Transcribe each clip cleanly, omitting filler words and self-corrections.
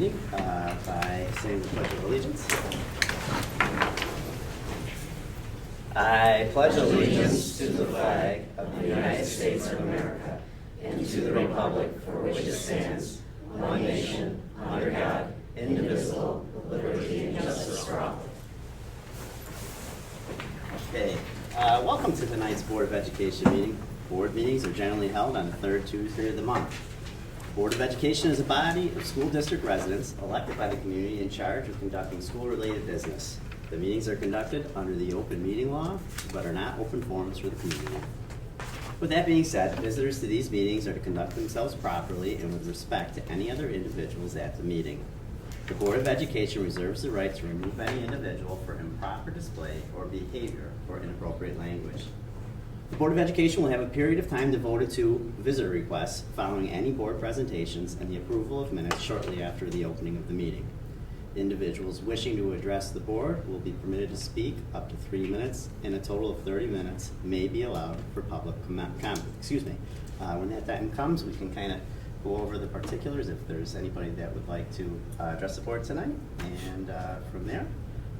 By saying the Pledge of Allegiance. I pledge allegiance to the flag of the United States of America and to the republic for which it stands, one nation, under God, indivisible, with liberty and justice for all. Okay, welcome to tonight's Board of Education meeting. Board meetings are generally held on the third Tuesday of the month. Board of Education is a body of school district residents elected by the community in charge of conducting school-related business. The meetings are conducted under the open meeting law, but are not open forums for the community. With that being said, visitors to these meetings are to conduct themselves properly and with respect to any other individuals at the meeting. The Board of Education reserves the right to remove any individual for improper display or behavior or inappropriate language. The Board of Education will have a period of time devoted to visitor requests following any board presentations and the approval of minutes shortly after the opening of the meeting. Individuals wishing to address the board will be permitted to speak up to 3 minutes, and a total of 30 minutes may be allowed for public comment. When that time comes, we can kind of go over the particulars if there's anybody that would like to address the board tonight. And from there,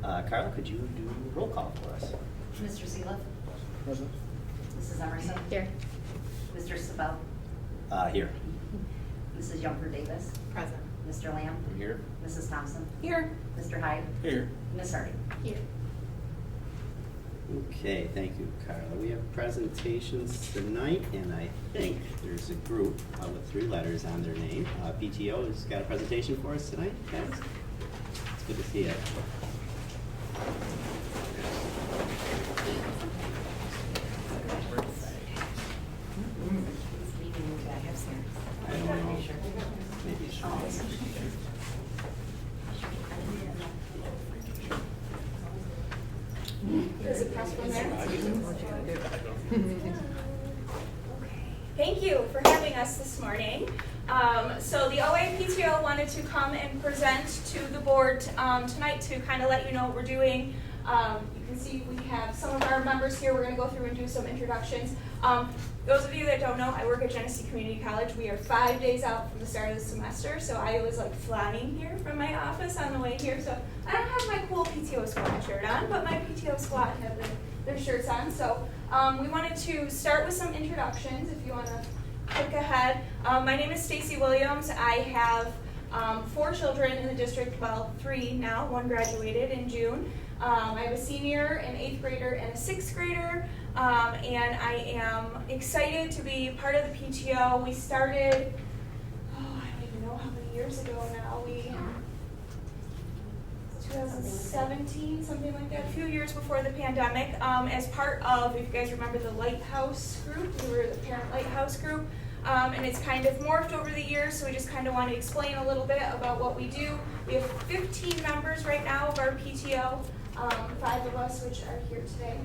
Carla, could you do roll call for us? Mr. Seeliff? Present. Mrs. Emerson? Here. Mr. Sabel? Here. Mrs. Yumper-Davis? Present. Mr. Lamb? I'm here. Mrs. Thompson? Here. Mr. Hyde? Here. Ms. Hardy? Here. Okay, thank you, Carla. We have presentations tonight, and I think there's a group with 3 letters on their name. PTO has got a presentation for us tonight, guys. It's good to see you. I don't know. Maybe it's Does it press from there? Thank you for having us this morning. So the OA PTO wanted to come and present to the board tonight to kind of let you know what we're doing. You can see we have some of our members here. We're going to go through and do some introductions. Those of you that don't know, I work at Genesee Community College. We are 5 days out from the start of the semester, so I was like flying here from my office on the way here. So I don't have my cool PTO squad shirt on, but my PTO squad have their shirts on. So we wanted to start with some introductions if you want to click ahead. My name is Stacy Williams. I have 4 children in the district, well, 3 now, 1 graduated in June. I have a senior, an 8th grader, and a 6th grader, and I am excited to be part of the PTO. We started, I don't even know how many years ago now. 2017, something like that, a few years before the pandemic, as part of, if you guys remember, the Lighthouse group. We were the parent Lighthouse group. And it's kind of morphed over the years, so we just kind of want to explain a little bit about what we do. We have 15 members right now of our PTO, 5 of us which are here today.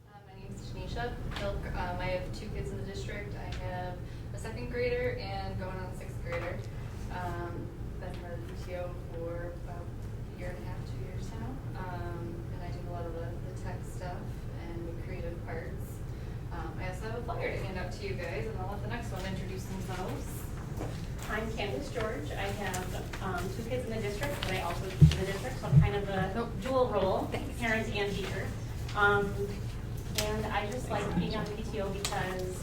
My name is Tanisha. I have 2 kids in the district. I have a 2nd grader and going on a 6th grader. Been part of the PTO for about a year and a half, 2 years now. And I do a lot of the tech stuff and the creative parts. I also have a flyer to hand out to you guys, and I'll let the next one introduce themselves. I'm Candace George. I have 2 kids in the district, but I also teach in the district, so I'm kind of a dual role, parent and teacher. And I just like being on PTO because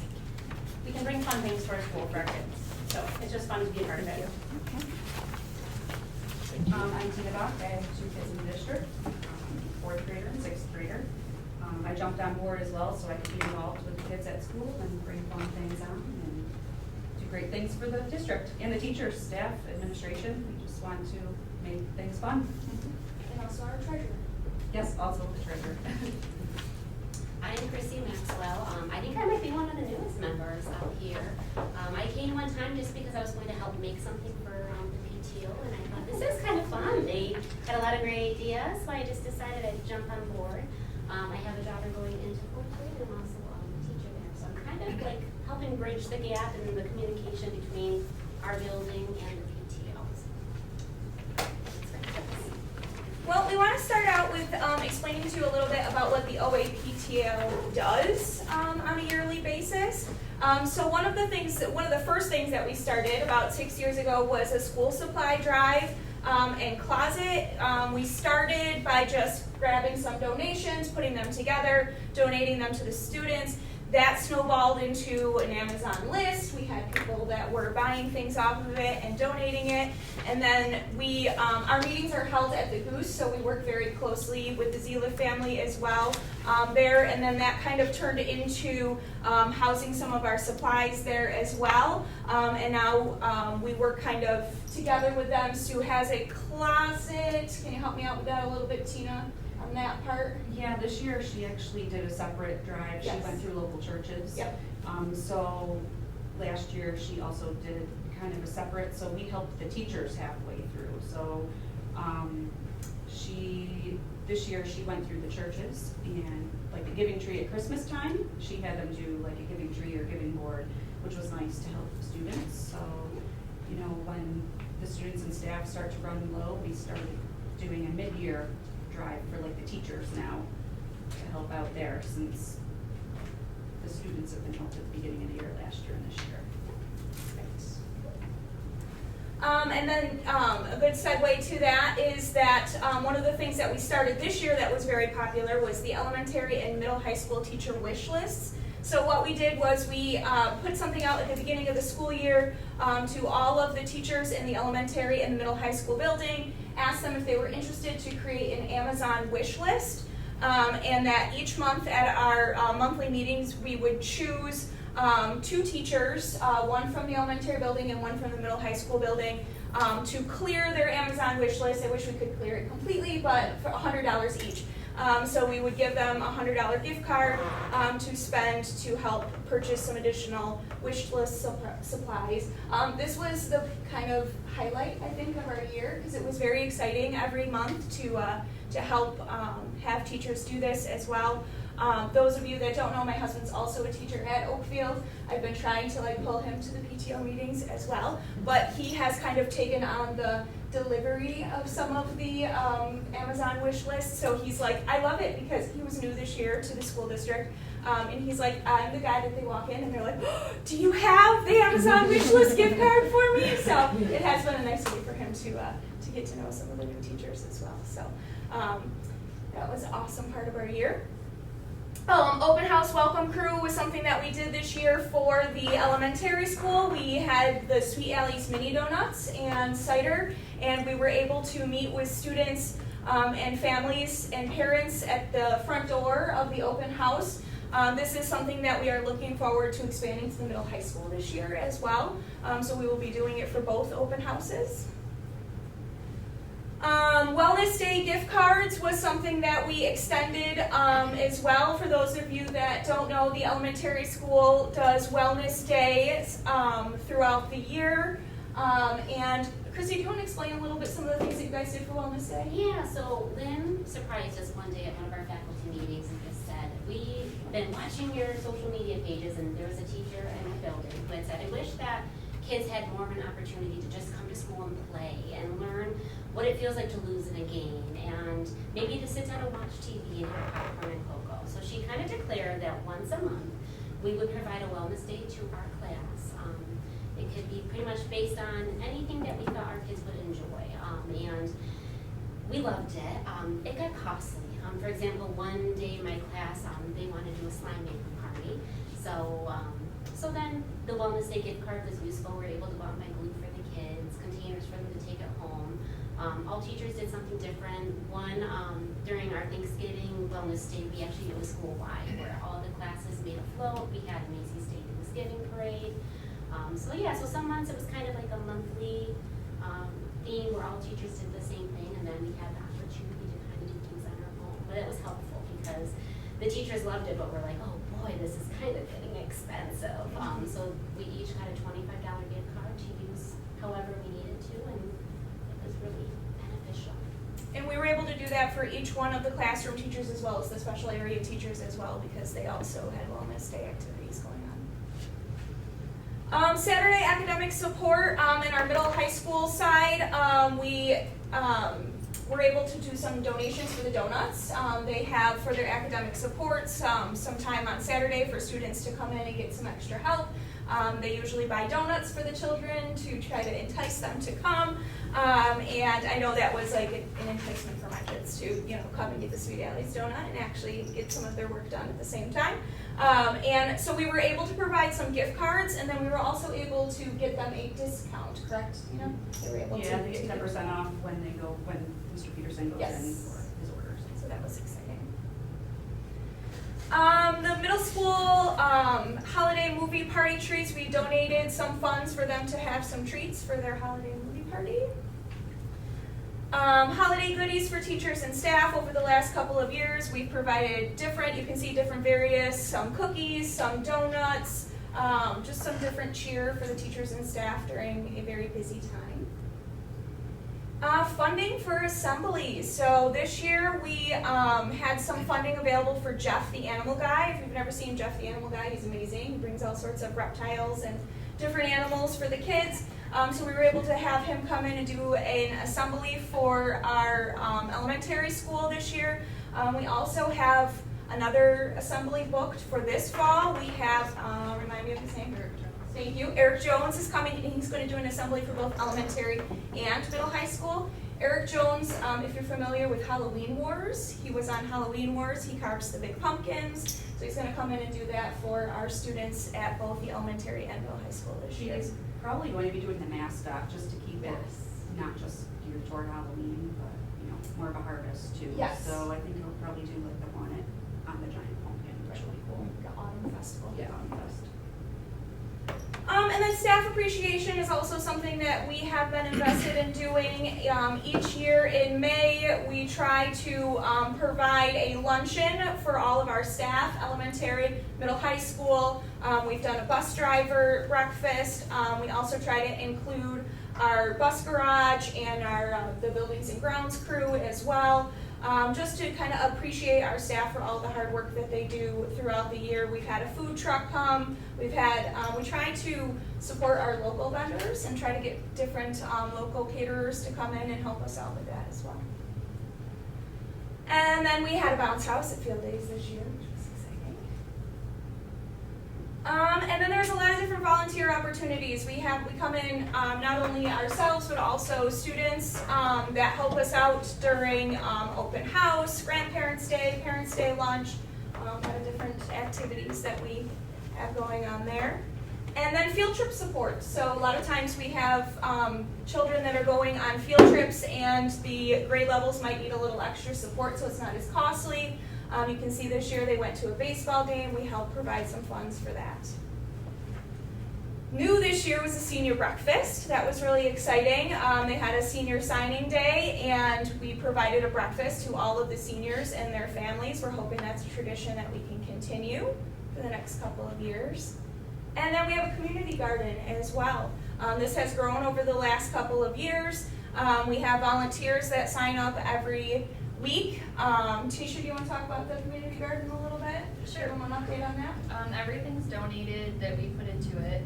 we can bring fun things to our school for our kids. So it's just fun to be a part of it. I'm Tina Bach. I have 2 kids in the district, 4th grader and 6th grader. I jumped on board as well so I could be involved with the kids at school and bring fun things on and do great things for the district and the teachers, staff, administration. We just want to make things fun. And also our treasurer. Yes, also the treasurer. I'm Chrissy Maxwell. I think I might be one of the newest members out here. I came one time just because I was going to help make something for the PTO, and I thought this is kind of fun. They had a lot of great ideas, so I just decided I'd jump on board. I have a daughter going into 4th grade and also a teacher there, so I'm kind of like helping bridge the gap in the communication between our building and the PTOs. Well, we want to start out with explaining to you a little bit about what the OA PTO does on a yearly basis. So one of the first things that we started about 6 years ago was a school supply drive and closet. We started by just grabbing some donations, putting them together, donating them to the students. That snowballed into an Amazon list. We had people that were buying things off of it and donating it. And then our meetings are held at the Goose, so we work very closely with the Zila family as well there. And then that kind of turned into housing some of our supplies there as well. And now we work kind of together with them. Sue has a closet. Can you help me out with that a little bit, Tina? On that part? Yeah, this year she actually did a separate drive. She Yes. went through local churches. Yep. So last year she also did kind of a separate, so we helped the teachers halfway through. So this year she went through the churches, and like the giving tree at Christmas time, she had them do like a giving tree or giving board, which was nice to help the students. So, you know, when the students and staff start to run low, we started doing a mid-year drive for like the teachers now to help out there, since the students have been helped at the beginning of the year last year and this year. And then a good segue to that is that one of the things that we started this year that was very popular was the elementary and middle high school teacher wish lists. So what we did was we put something out at the beginning of the school year to all of the teachers in the elementary and middle high school building, asked them if they were interested to create an Amazon wish list, and that each month at our monthly meetings we would choose 2 teachers, one from the elementary building and one from the middle high school building, to clear their Amazon wish list. I wish we could clear it completely, but for $100 each. So we would give them a $100 gift card to spend to help purchase some additional wish list supplies. This was the kind of highlight, I think, of our year, because it was very exciting every month to help have teachers do this as well. Those of you that don't know, my husband's also a teacher at Oakfield. I've been trying to pull him to the PTO meetings as well, but he has kind of taken on the delivery of some of the Amazon wish lists. So he's like, I love it, because he was new this year to the school district, and he's like, I'm the guy that they walk in and they're like, oh, do you have the Amazon wish list gift card for me? So it has been a nice way for him to get to know some of the new teachers as well. So that was an awesome part of our year. Open house welcome crew was something that we did this year for the elementary school. We had the Sweet Alley's mini donuts and cider, and we were able to meet with students and families and parents at the front door of the open house. This is something that we are looking forward to expanding to the middle high school this year as well. So we will be doing it for both open houses. Wellness Day gift cards was something that we extended as well. For those of you that don't know, the elementary school does Wellness Days throughout the year. And Chrissy, do you want to explain a little bit some of the things that you guys did for Wellness Day? Yeah, so Lynn surprised us one day at one of our faculty meetings and just said, we've been watching your social media pages, and there was a teacher in the building who had said, I wish that kids had more of an opportunity to just come to school and play and learn what it feels like to lose in a game, and maybe to sit down and watch TV and have popcorn and cocoa. So she kind of declared that once a month we would provide a wellness day to our class. It could be pretty much based on anything that we thought our kids would enjoy, and we loved it. It got costly. For example, one day in my class, they wanted to do a slime making party. So then the Wellness Day gift card was useful. We were able to go out and buy glue for the kids, containers for them to take it home. All teachers did something different. One, during our Thanksgiving Wellness Day, we actually did a school-wide where all the classes made a float. We had a Macy's Day Thanksgiving parade. So some months it was kind of like a monthly theme where all teachers did the same thing, and then we had the opportunity to kind of do things on our own. But it was helpful because the teachers loved it, but we're like, oh boy, this is kind of getting expensive. So we each got a $25 gift card to use however we needed to, and it was really beneficial. And we were able to do that for each one of the classroom teachers as well as the special area teachers as well, because they also had Wellness Day activities going on. Saturday academic support in our middle high school side, we we're able to do some donations for the donuts. They have for their academic support some time on Saturday for students to come in and get some extra help. They usually buy donuts for the children to try to entice them to come. And I know that was like an enticement for my kids to, come and get the Sweet Alley's donut and actually get some of their work done at the same time. And so we were able to provide some gift cards, and then we were also able to get them a discount, correct? They were able Yeah, to they get 10% off when Mr. Peterson goes in Yes. for his orders. So that was exciting. The middle school holiday movie party treats, we donated some funds for them to have some treats for their holiday movie party. Holiday goodies for teachers and staff over the last couple of years. We've provided different, you can see different various, some cookies, some donuts, just some different cheer for the teachers and staff during a very busy time. Funding for assemblies. So this year we had some funding available for Jeff the Animal Guy. If you've never seen Jeff the Animal Guy, he's amazing. He brings all sorts of reptiles and different animals for the kids. So we were able to have him come in and do an assembly for our elementary school this year. We also have another assembly booked for this fall. We have, remind me of his name? Thank you. Eric Jones is coming, and he's going to do an assembly for both elementary and middle high school. Eric Jones, if you're familiar with Halloween Wars, he was on Halloween Wars. He carves the big pumpkins. So he's going to come in and do that for our students at both the elementary and middle high school this He year. is probably going to be doing the mascot just to keep it not just geared toward Halloween, but more of a harvest too. Yes. So I think he'll probably do like the hornet on the giant pumpkin, which will be cool. The Autumn Festival. Yeah, on the fest. And then staff appreciation is also something that we have been invested in doing. Each year in May, we try to provide a luncheon for all of our staff, elementary, middle high school. We've done a bus driver breakfast. We also try to include our bus garage and our the buildings and grounds crew as well. Just to kind of appreciate our staff for all the hard work that they do throughout the year. We've had a food truck come. We try to support our local vendors and try to get different local caterers to come in and help us out with that as well. And then we had a bounce house at Field Days this year, which was exciting. And then there's a lot of different volunteer opportunities. We come in not only ourselves but also students that help us out during open house, grandparents' day, parents' day lunch, a lot of different activities that we have going on there. And then field trip support. So a lot of times we have children that are going on field trips and the grade levels might need a little extra support so it's not as costly. You can see this year they went to a baseball game. We helped provide some funds for that. New this year was a senior breakfast. That was really exciting. They had a senior signing day and we provided a breakfast to all of the seniors and their families. We're hoping that's a tradition that we can continue for the next couple of years. And then we have a community garden as well. This has grown over the last couple of years. We have volunteers that sign up every week. Tisha, do you want to talk about the community garden a little bit? Sure. Give them an update on that. Everything's donated that we put into it.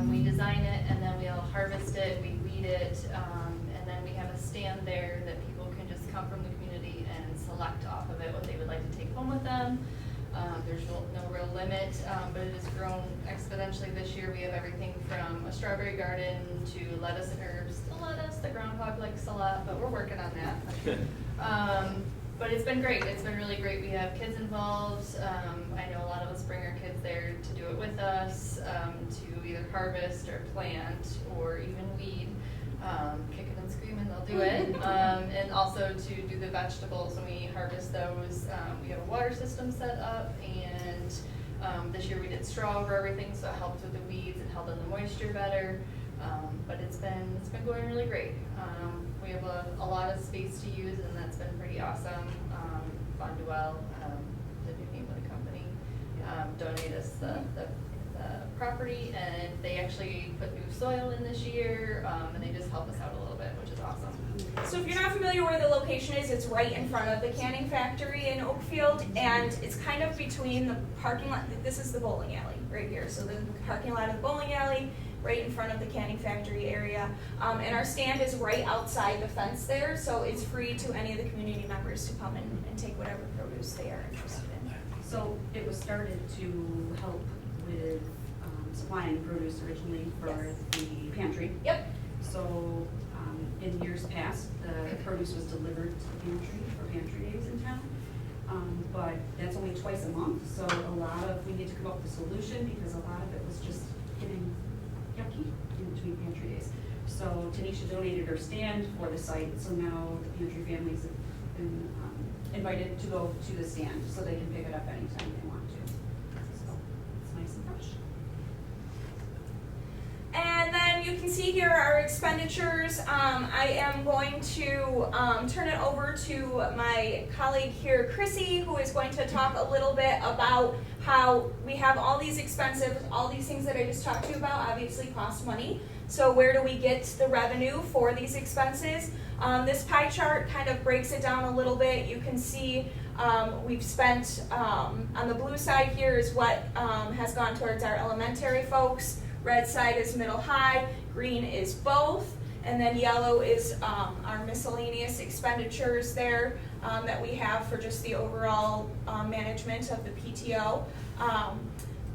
We design it and then we'll harvest it, we weed it, and then we have a stand there that people can just come from the community and select off of it what they would like to take home with them. There's no real limit, but it has grown exponentially this year. We have everything from a strawberry garden to lettuce and herbs. The lettuce, the groundhog likes a lot, but we're working on that. But it's been great. It's been really great. We have kids involved. I know a lot of us bring our kids there to do it with us, to either harvest or plant or even weed. Kicking and screaming, they'll do it. And also to do the vegetables when we harvest those. We have a water system set up, and this year we did straw over everything, so it helped with the weeds and held in the moisture better. But it's been going really great. We have a lot of space to use, and that's been pretty awesome. Bonduelle, the new name of the company, donated us the property, and they actually put new soil in this year, and they just help us out a little bit, which is awesome. So if you're not familiar where the location is, it's right in front of the canning factory in Oakfield, and it's kind of between the parking lot. This is the bowling alley right here. So the parking lot of the bowling alley right in front of the canning factory area. And our stand is right outside the fence there, so it's free to any of the community members to come and take whatever produce they are interested in. So it was started to help with supplying produce originally for Yes. the pantry. Yep. So in years past, the produce was delivered to the pantry for pantry days in town. But that's only twice a month, so we need to come up with a solution because a lot of it was just getting yucky in between pantry days. So Tanisha donated her stand for the site, so now the pantry families have been invited to go to the stand so they can pick it up anytime they want to. So it's nice and fresh. And then you can see here our expenditures. I am going to turn it over to my colleague here, Chrissy, who is going to talk a little bit about how we have all these expenses, all these things that I just talked to you about obviously cost money. So where do we get the revenue for these expenses? This pie chart kind of breaks it down a little bit. You can see we've spent, on the blue side here is what has gone towards our elementary folks. Red side is middle high, green is both, and then yellow is our miscellaneous expenditures there that we have for just the overall management of the PTO.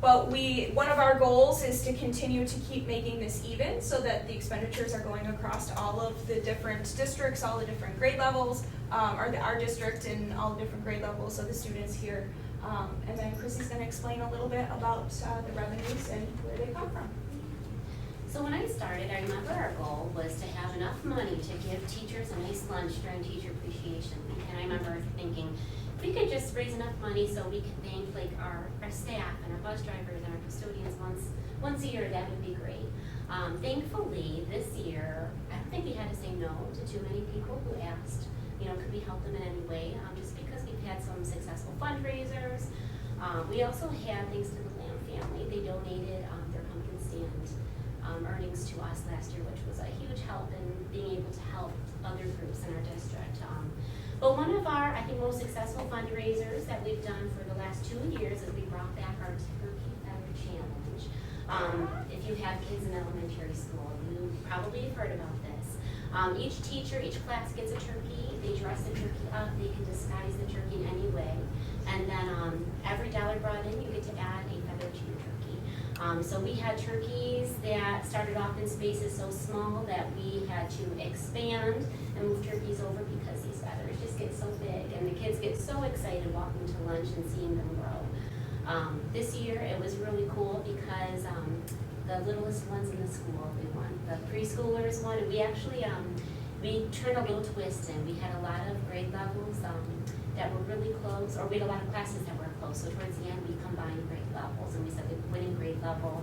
But one of our goals is to continue to keep making this even so that the expenditures are going across all of the different districts, all the different grade levels, our district and all the different grade levels of the students here. And then Chrissy's going to explain a little bit about the revenues and where they come from. So when I started, I remember our goal was to have enough money to give teachers a nice lunch during Teacher Appreciation Week. And I remember thinking, if we could just raise enough money so we could thank like our staff and our bus drivers and our custodians once a year, that would be great. Thankfully, this year, I don't think we had to say no to too many people who asked, could we help them in any way? Just because we've had some successful fundraisers. We also had, thanks to the Lamb family, they donated their pumpkin stand earnings to us last year, which was a huge help in being able to help other groups in our district. But one of our, I think, most successful fundraisers that we've done for the last 2 years is we brought back our Turkey Feather Challenge. If you have kids in elementary school, you probably have heard about this. Each teacher, each class gets a turkey. They dress the turkey up. They can disguise the turkey in any way. And then every dollar brought in, you get to add a feather to your turkey. So we had turkeys that started off in spaces so small that we had to expand and move turkeys over because these feathers just get so big. And the kids get so excited walking to lunch and seeing them grow. This year, it was really cool because the littlest ones in the school, they won. The preschoolers won, and we actually, we turned a little twist in. We had a lot of grade levels that were really close, or we had a lot of classes that were close. So towards the end, we combined grade levels, and we said the winning grade level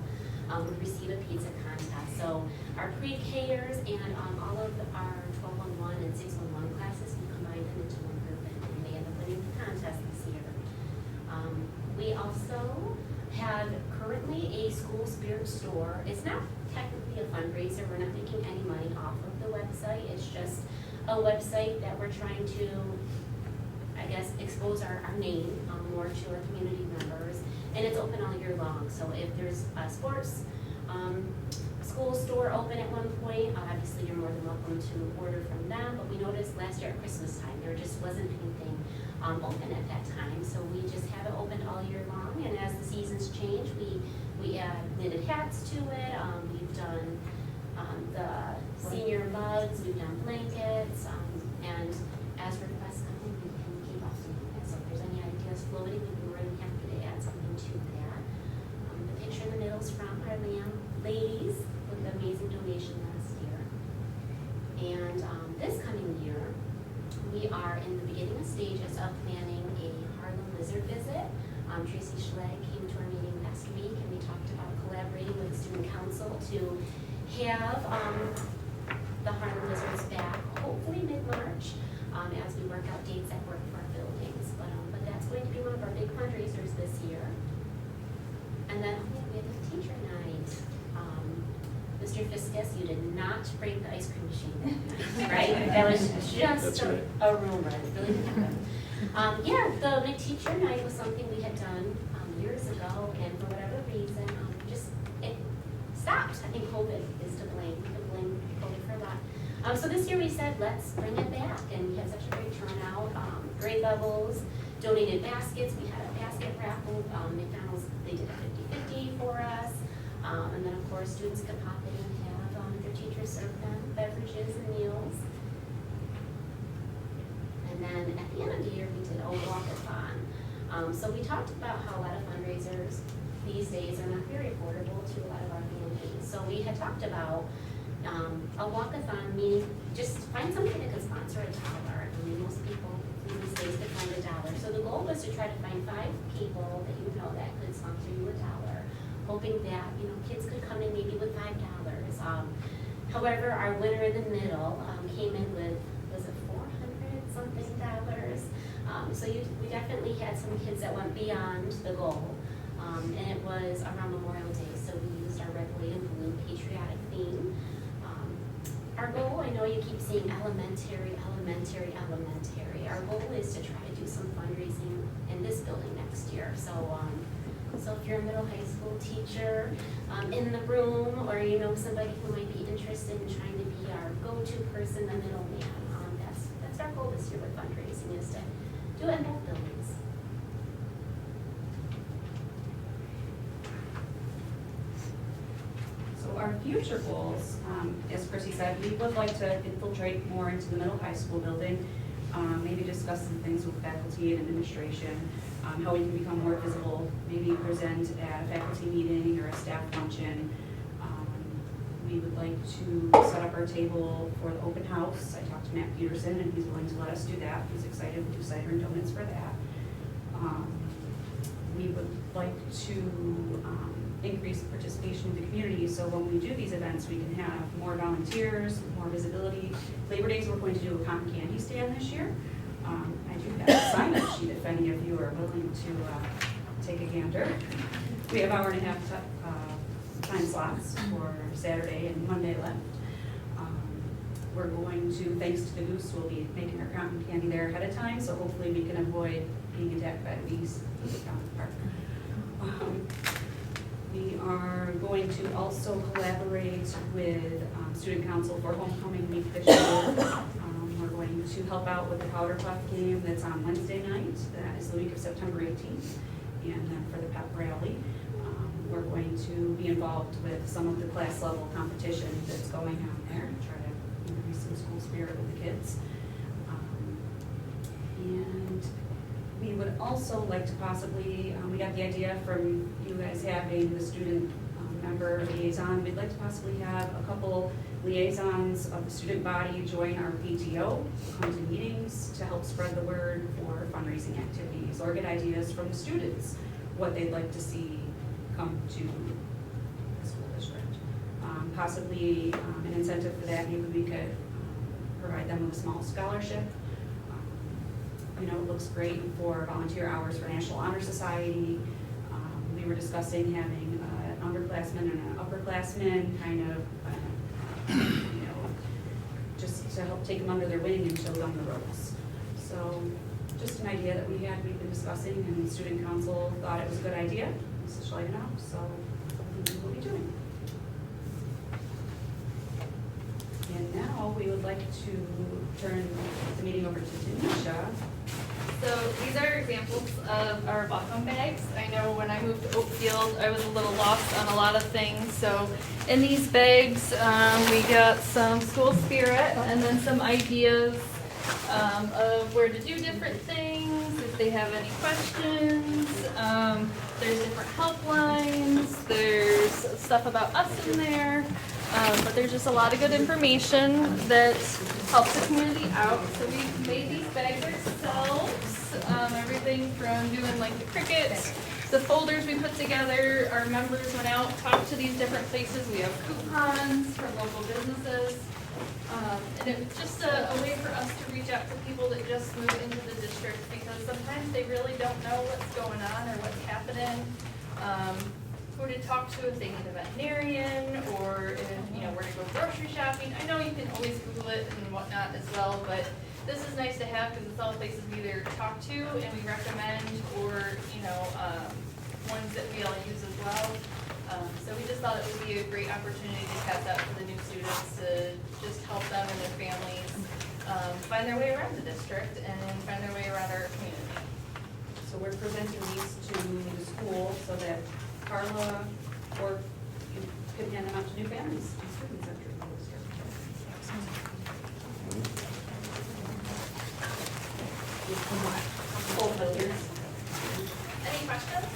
would receive a pizza contest. So our pre-Kers and all of our 1211 and 611 classes, we combined them into one group, and they ended up winning the contest this year. We also have currently a school spirit store. It's not technically a fundraiser. We're not making any money off of the website. It's just a website that we're trying to, I guess, expose our name more to our community members. And it's open all year long. So if there's a sports school store open at one point, obviously you're more than welcome to order from them. But we noticed last year at Christmas time, there just wasn't anything open at that time. So we just have it open all year long. And as the seasons change, we add knitted hats to it. We've done the senior mugs, we've done blankets, and as requests come in, we can keep up doing that. So if there's any ideas floating, we'd be more than happy to add something to that. The picture in the middle is from our Lamb ladies with the amazing donation last year. And this coming year, we are in the beginning stages of planning a Harlem Lizard visit. Tracy Schlegg came to our meeting last week, and we talked about collaborating with the student council to have the Harlem Lizards back, hopefully mid-March, as we work out dates that work for our buildings. But that's going to be one of our big fundraisers this year. And then we have a teacher night. Mr. Fiskus, you did not break the ice cream machine that night, right? That was just a rumor. It really didn't happen. Yeah, the big teacher night was something we had done years ago, and for whatever reason, it stopped. I think COVID is to blame COVID for a lot. So this year we said, let's bring it back, and we had such a great turnout. Grade levels donated baskets. We had a basket raffle. McDonald's, they did a 50-50 for us. And then of course students could pop in and have their teachers serve them beverages and meals. And then at the end of the year, we did a walk-a-thon. So we talked about how a lot of fundraisers these days are not very affordable to a lot of our families. So we had talked about a walk-a-thon, meaning just find somebody that could sponsor $1. I mean, most people these days could find $1. So the goal was to try to find 5 people that you know that could sponsor you $1, hoping that kids could come in maybe with $5. However, our winner in the middle came in with, was it $400-something? So we definitely had some kids that went beyond the goal, and it was around Memorial Day, so we used our red, white, and blue patriotic theme. Our goal, I know you keep saying elementary. Our goal is to try to do some fundraising in this building next year. So if you're a middle high school teacher in the room, or somebody who might be interested in trying to be our go-to person, the middleman, that's our goal this year with fundraising, is to do it in both buildings. So our future goals, as Chrissy said, we would like to infiltrate more into the middle high school building, maybe discuss some things with faculty and administration, how we can become more visible, maybe present at a faculty meeting or a staff function. We would like to set up our table for the open house. I talked to Matt Peterson, and he's willing to let us do that. He's excited to do cider and donuts for that. We would like to increase participation in the community, so when we do these events, we can have more volunteers, more visibility. Labor Days, we're going to do a cotton candy stand this year. I do have a sign-up sheet if any of you are willing to take a gander. We have 1.5 hour time slots for Saturday and Monday left. We're going to, thanks to the goose, we'll be making our cotton candy there ahead of time, so hopefully we can avoid being attacked by bees down the park. We are going to also collaborate with Student Council for Homecoming Week this year. We're going to help out with the powder puff game that's on Wednesday night. That is the week of September 18th. And then for the pep rally, we're going to be involved with some of the class level competition that's going on there, try to increase some school spirit with the kids. And we would also like to possibly, we got the idea from you guys having the student member liaison. We'd like to possibly have a couple liaisons of the student body join our PTO, come to meetings to help spread the word for fundraising activities, or get ideas from the students, what they'd like to see come to the school district. Possibly an incentive for that, maybe we could provide them with a small scholarship. It looks great for volunteer hours for National Honor Society. We were discussing having an underclassman and an upperclassman, kind of, just to help take them under their wing and show them the ropes. So, just an idea that we've been discussing, and the Student Council thought it was a good idea. Mrs. Schleidenau, so we will be doing. And now we would like to turn the meeting over to Tanisha. So these are examples of our welcome bags. I know when I moved to Oakfield, I was a little lost on a lot of things. So in these bags, we got some school spirit and then some ideas of where to do different things, if they have any questions. There's different helplines. There's stuff about us in there. But there's just a lot of good information that helps the community out. So we made these bags ourselves. Everything from doing like the crickets, the folders we put together. Our members went out, talked to these different places. We have coupons for local businesses. And it was just a way for us to reach out to people that just moved into the district, because sometimes they really don't know what's going on or what's happening. Who to talk to if they need a veterinarian, or if, where to go grocery shopping. I know you can always Google it and whatnot as well, but this is nice to have because it's all places we either talk to and we recommend, or ones that we all use as well. So we just thought it would be a great opportunity to pass out to the new students to just help them and their families find their way around the district and find their way around our community. So we're presenting these to the school so that Carla or you can hand them out to new families and students after the school year. Full filters. Any questions?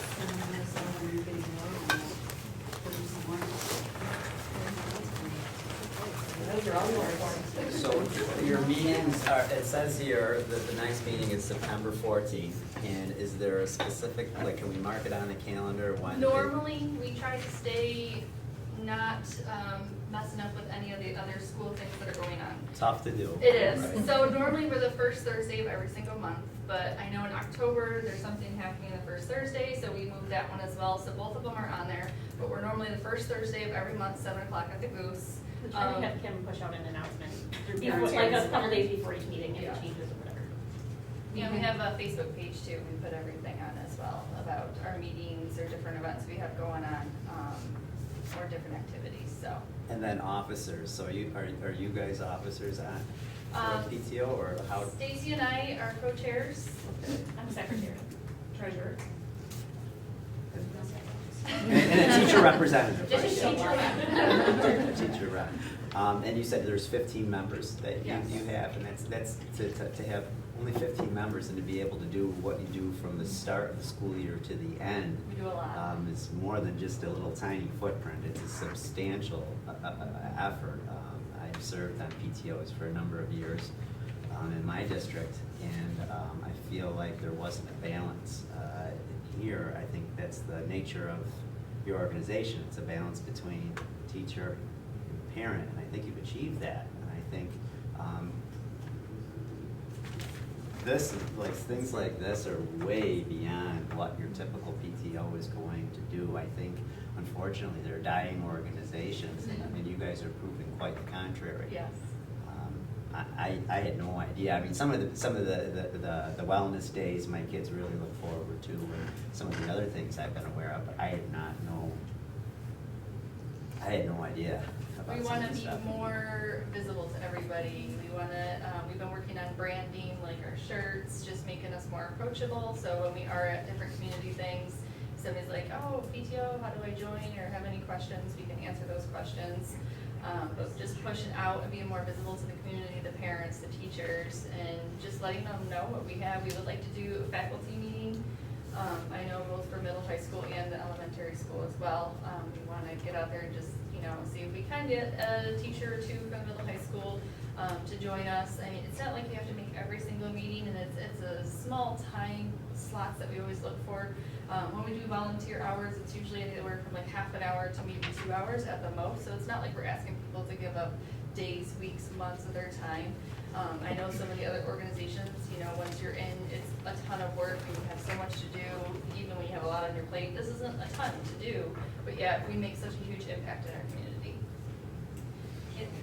Those are all yours. So your meetings are, it says here that the next meeting is September 14th, and is there a specific, like, can we mark it on the calendar when? Normally, we try to stay not messing up with any of the other school things that are going on. Tough to do. It is. Right. So normally we're the first Thursday of every single month, but I know in October, there's something happening the first Thursday, so we moved that one as well. So both of them are on there, but we're normally the first Thursday of every month, 7 o'clock at the Goose. We try to have Kim push out an announcement Through before, parents. like a couple days before each meeting, Yeah. and changes or whatever. Yeah, we have a Facebook page too. We put everything on as well about our meetings or different events we have going on, or different activities, so. And then officers, so are you guys officers on Um, PTO, or how? Stacy and I are co-chairs. I'm secretary, treasurer. And a teacher representative, right? Just a teacher A teacher rep. And you said there's 15 members that Yes. you have, and that's to have only 15 members and to be able to do what you do from the start of the school year to the end. We do a lot. Is more than just a little tiny footprint. It's a substantial effort. I've served on PTOs for a number of years in my district, and I feel like there wasn't a balance. Here, I think that's the nature of your organization. It's a balance between teacher and parent, and I think you've achieved that. And I think things like this are way beyond what your typical PTO is going to do. I think, unfortunately, they're dying organizations, and I mean, you guys are proving quite the contrary. Yes. I had no idea. I mean, some of the wellness days my kids really look forward to, and some of the other things I've been aware of, but I had no idea about We some want of to this be stuff. more visible to everybody. We want to, we've been working on branding, like our shirts, just making us more approachable. So when we are at different community things, somebody's like, oh, PTO, how do I join? Or have any questions, we can answer those questions. But just pushing out and being more visible to the community, the parents, the teachers, and just letting them know what we have. We would like to do a faculty meeting. I know both for middle high school and the elementary school as well. We want to get out there and just, see if we can get a teacher or two from middle high school to join us. I mean, it's not like we have to make every single meeting, and it's a small time slots that we always look for. When we do volunteer hours, it's usually anywhere from like half an hour to maybe 2 hours at the most. So it's not like we're asking people to give up days, weeks, months of their time. I know some of the other organizations, once you're in, it's a ton of work and you have so much to do, even when you have a lot on your plate. This isn't a ton to do, but yet we make such a huge impact in our community.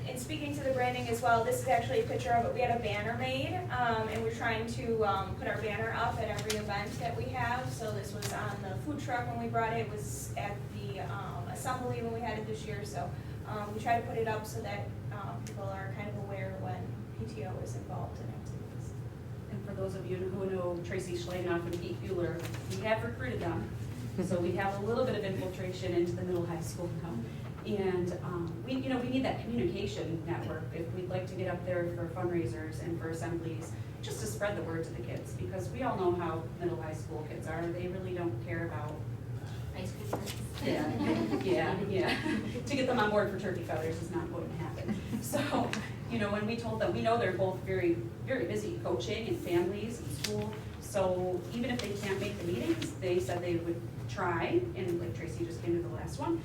And speaking to the branding as well, this is actually a picture of it. We had a banner made, and we're trying to put our banner up at every event that we have. So this was on the food truck when we brought it. It was at the assembly when we had it this year. So we try to put it up so that people are kind of aware when PTO is involved in activities. And for those of you who know Tracy Schlenoff and Pete Bueller, we have recruited them. So we have a little bit of infiltration into the middle high school now. And we need that communication network if we'd like to get up there for fundraisers and for assemblies, just to spread the word to the kids, because we all know how middle high school kids are. They really don't care about Ice cream. yeah. To get them on board for turkey feathers is not going to happen. So, when we told them, we know they're both very, very busy coaching and families and school. So even if they can't make the meetings, they said they would try, and like Tracy just came to the last one.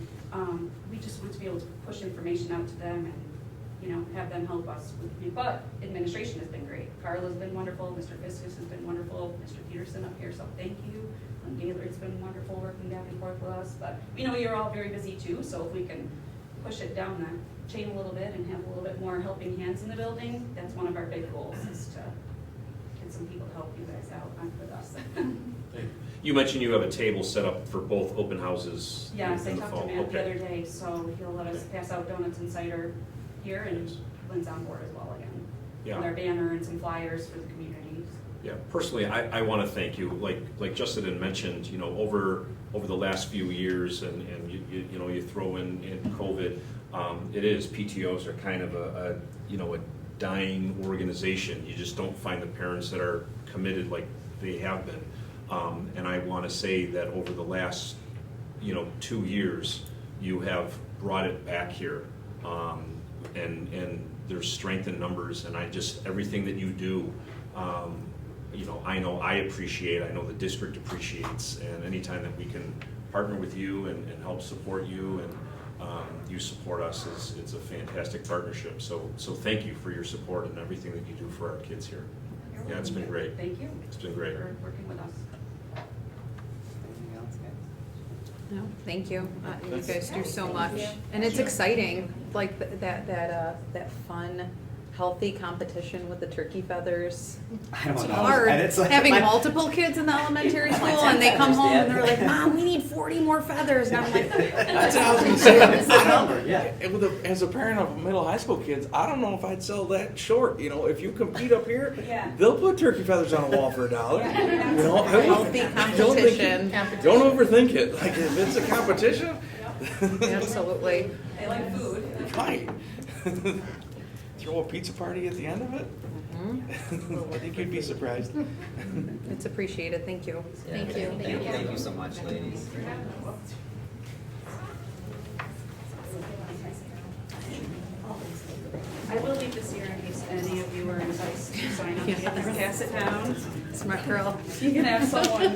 We just want to be able to push information out to them and, have them help us with, but administration has been great. Carla's been wonderful, Mr. Fiskus has been wonderful, Mr. Peterson up here, so thank you. Gaylord's been wonderful working back and forth with us, but we know you're all very busy too, so if we can push it down the chain a little bit and have a little bit more helping hands in the building, that's one of our big goals, is to get some people to help you guys out with us. You mentioned you have a table set up for both open houses. Yes, I in the talked to fall. Matt the Okay. other day, so he'll let us pass out donuts and cider here, and Yes. Lynn's on board as well again. Yeah. With our banner and some flyers for the community. Yeah, personally, I want to thank you. Like Justin had mentioned, you know, over the last few years, and you know, you throw in COVID, it is, PTOs are kind of a dying organization. You just don't find the parents that are committed like they have been. And I want to say that over the last, 2 years, you have brought it back here. And there's strength in numbers, and everything that you do, I know I appreciate, I know the district appreciates, and anytime that we can partner with you and help support you, and you support us, it's a fantastic partnership. So thank you for your support and everything that you do for our kids here. Yeah, it's been great. Thank you. It's been great. For working with us. Anything else, guys? No, thank you. You guys do so much, and it's exciting, like that fun, healthy competition with the turkey feathers. I don't It's know. hard, And it's like having my- multiple kids in the elementary My school, 10 and they come feathers, home and Dad. they're like, Mom, we need 40 more feathers, and I'm like, That's what I was gonna say. It's the number, yeah. As a parent of middle high school kids, I don't know if I'd sell that short. If you compete up here, Yeah. they'll put turkey feathers on a wall for $1. Yeah. I wouldn't- healthy competition. Don't overthink it. Like if it's a competition, Absolutely. They like food. fine. Throw a pizza party at the end of it. Mhm. I think you'd be surprised. It's appreciated, thank you. Thank you so much, ladies. I will leave this here in case any of you are enticed to sign up. You can pass it down. Smart girl. You can have someone.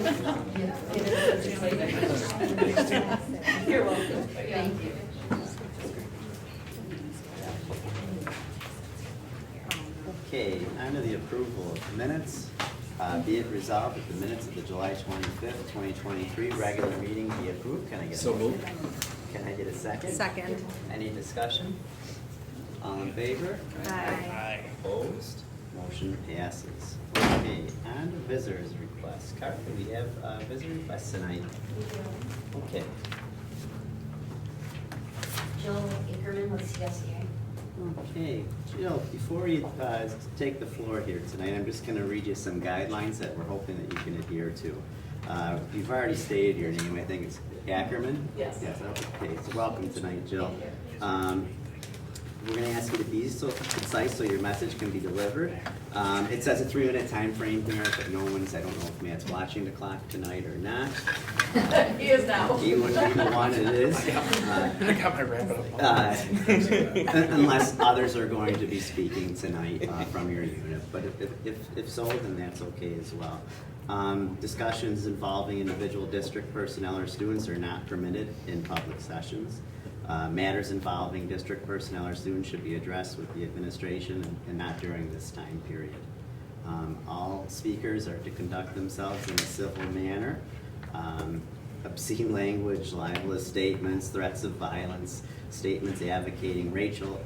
You're welcome. Thank you. Okay, on to the approval of minutes. Be it resolved that the minutes of the July 25th, 2023 regular meeting be approved. Can I get a So moved. Can I get a second? Second. Any discussion? All in favor? Aye. Opposed? Motion passes. Okay, on to visitors' requests. Carter, do we have visitor requests tonight? Okay. Jill Ackerman with CSEA. Okay, Jill, before you take the floor here tonight, I'm just going to read you some guidelines that we're hoping that you can adhere to. You've already stated your name, I think it's Ackerman? Yes. Yes, okay, so welcome tonight, Jill. We're going to ask you to be so concise so your message can be delivered. It says a 3-minute time frame here, but I don't know if Matt's watching the clock tonight or not. He is now. He would be the one, it is. I got my wrap up. Unless others are going to be speaking tonight from your unit, but if so, then that's okay as well. Discussions involving individual district personnel or students are not permitted in public sessions. Matters involving district personnel or students should be addressed with the administration and not during this time period. All speakers are to conduct themselves in a civil manner. Obscene language, libelous statements, threats of violence, statements advocating racial,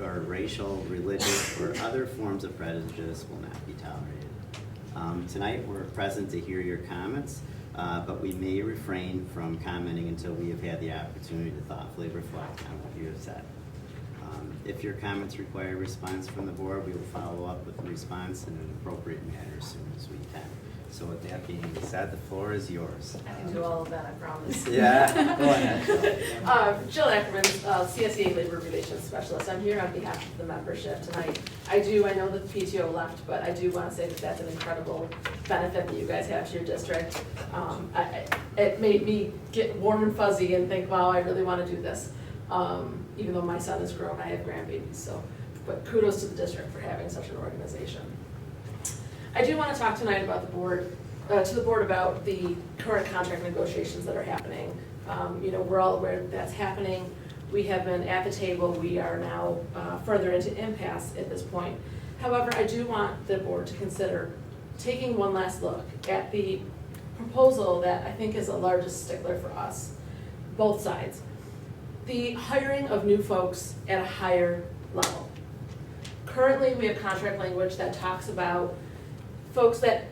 religious, or other forms of prejudice will not be tolerated. Tonight, we're present to hear your comments, but we may refrain from commenting until we have had the opportunity to thoughtfully reflect on what you have said. If your comments require a response from the board, we will follow up with a response in an appropriate manner as soon as we can. So with that being said, the floor is yours. I can do all of that, I promise. Yeah, go ahead. Jill Ackerman, CSEA Labor Relations Specialist. I'm here on behalf of the membership tonight. I know that the PTO left, but I do want to say that that's an incredible benefit that you guys have to your district. It made me get warm and fuzzy and think, wow, I really want to do this. Even though my son is grown, I have grandbabies, but kudos to the district for having such an organization. I do want to talk tonight about the board about the current contract negotiations that are happening. We're all aware that that's happening. We have been at the table. We are now further into impasse at this point. However, I do want the board to consider taking one last look at the proposal that I think is the largest stickler for us, both sides. The hiring of new folks at a higher level. Currently, we have contract language that talks about folks that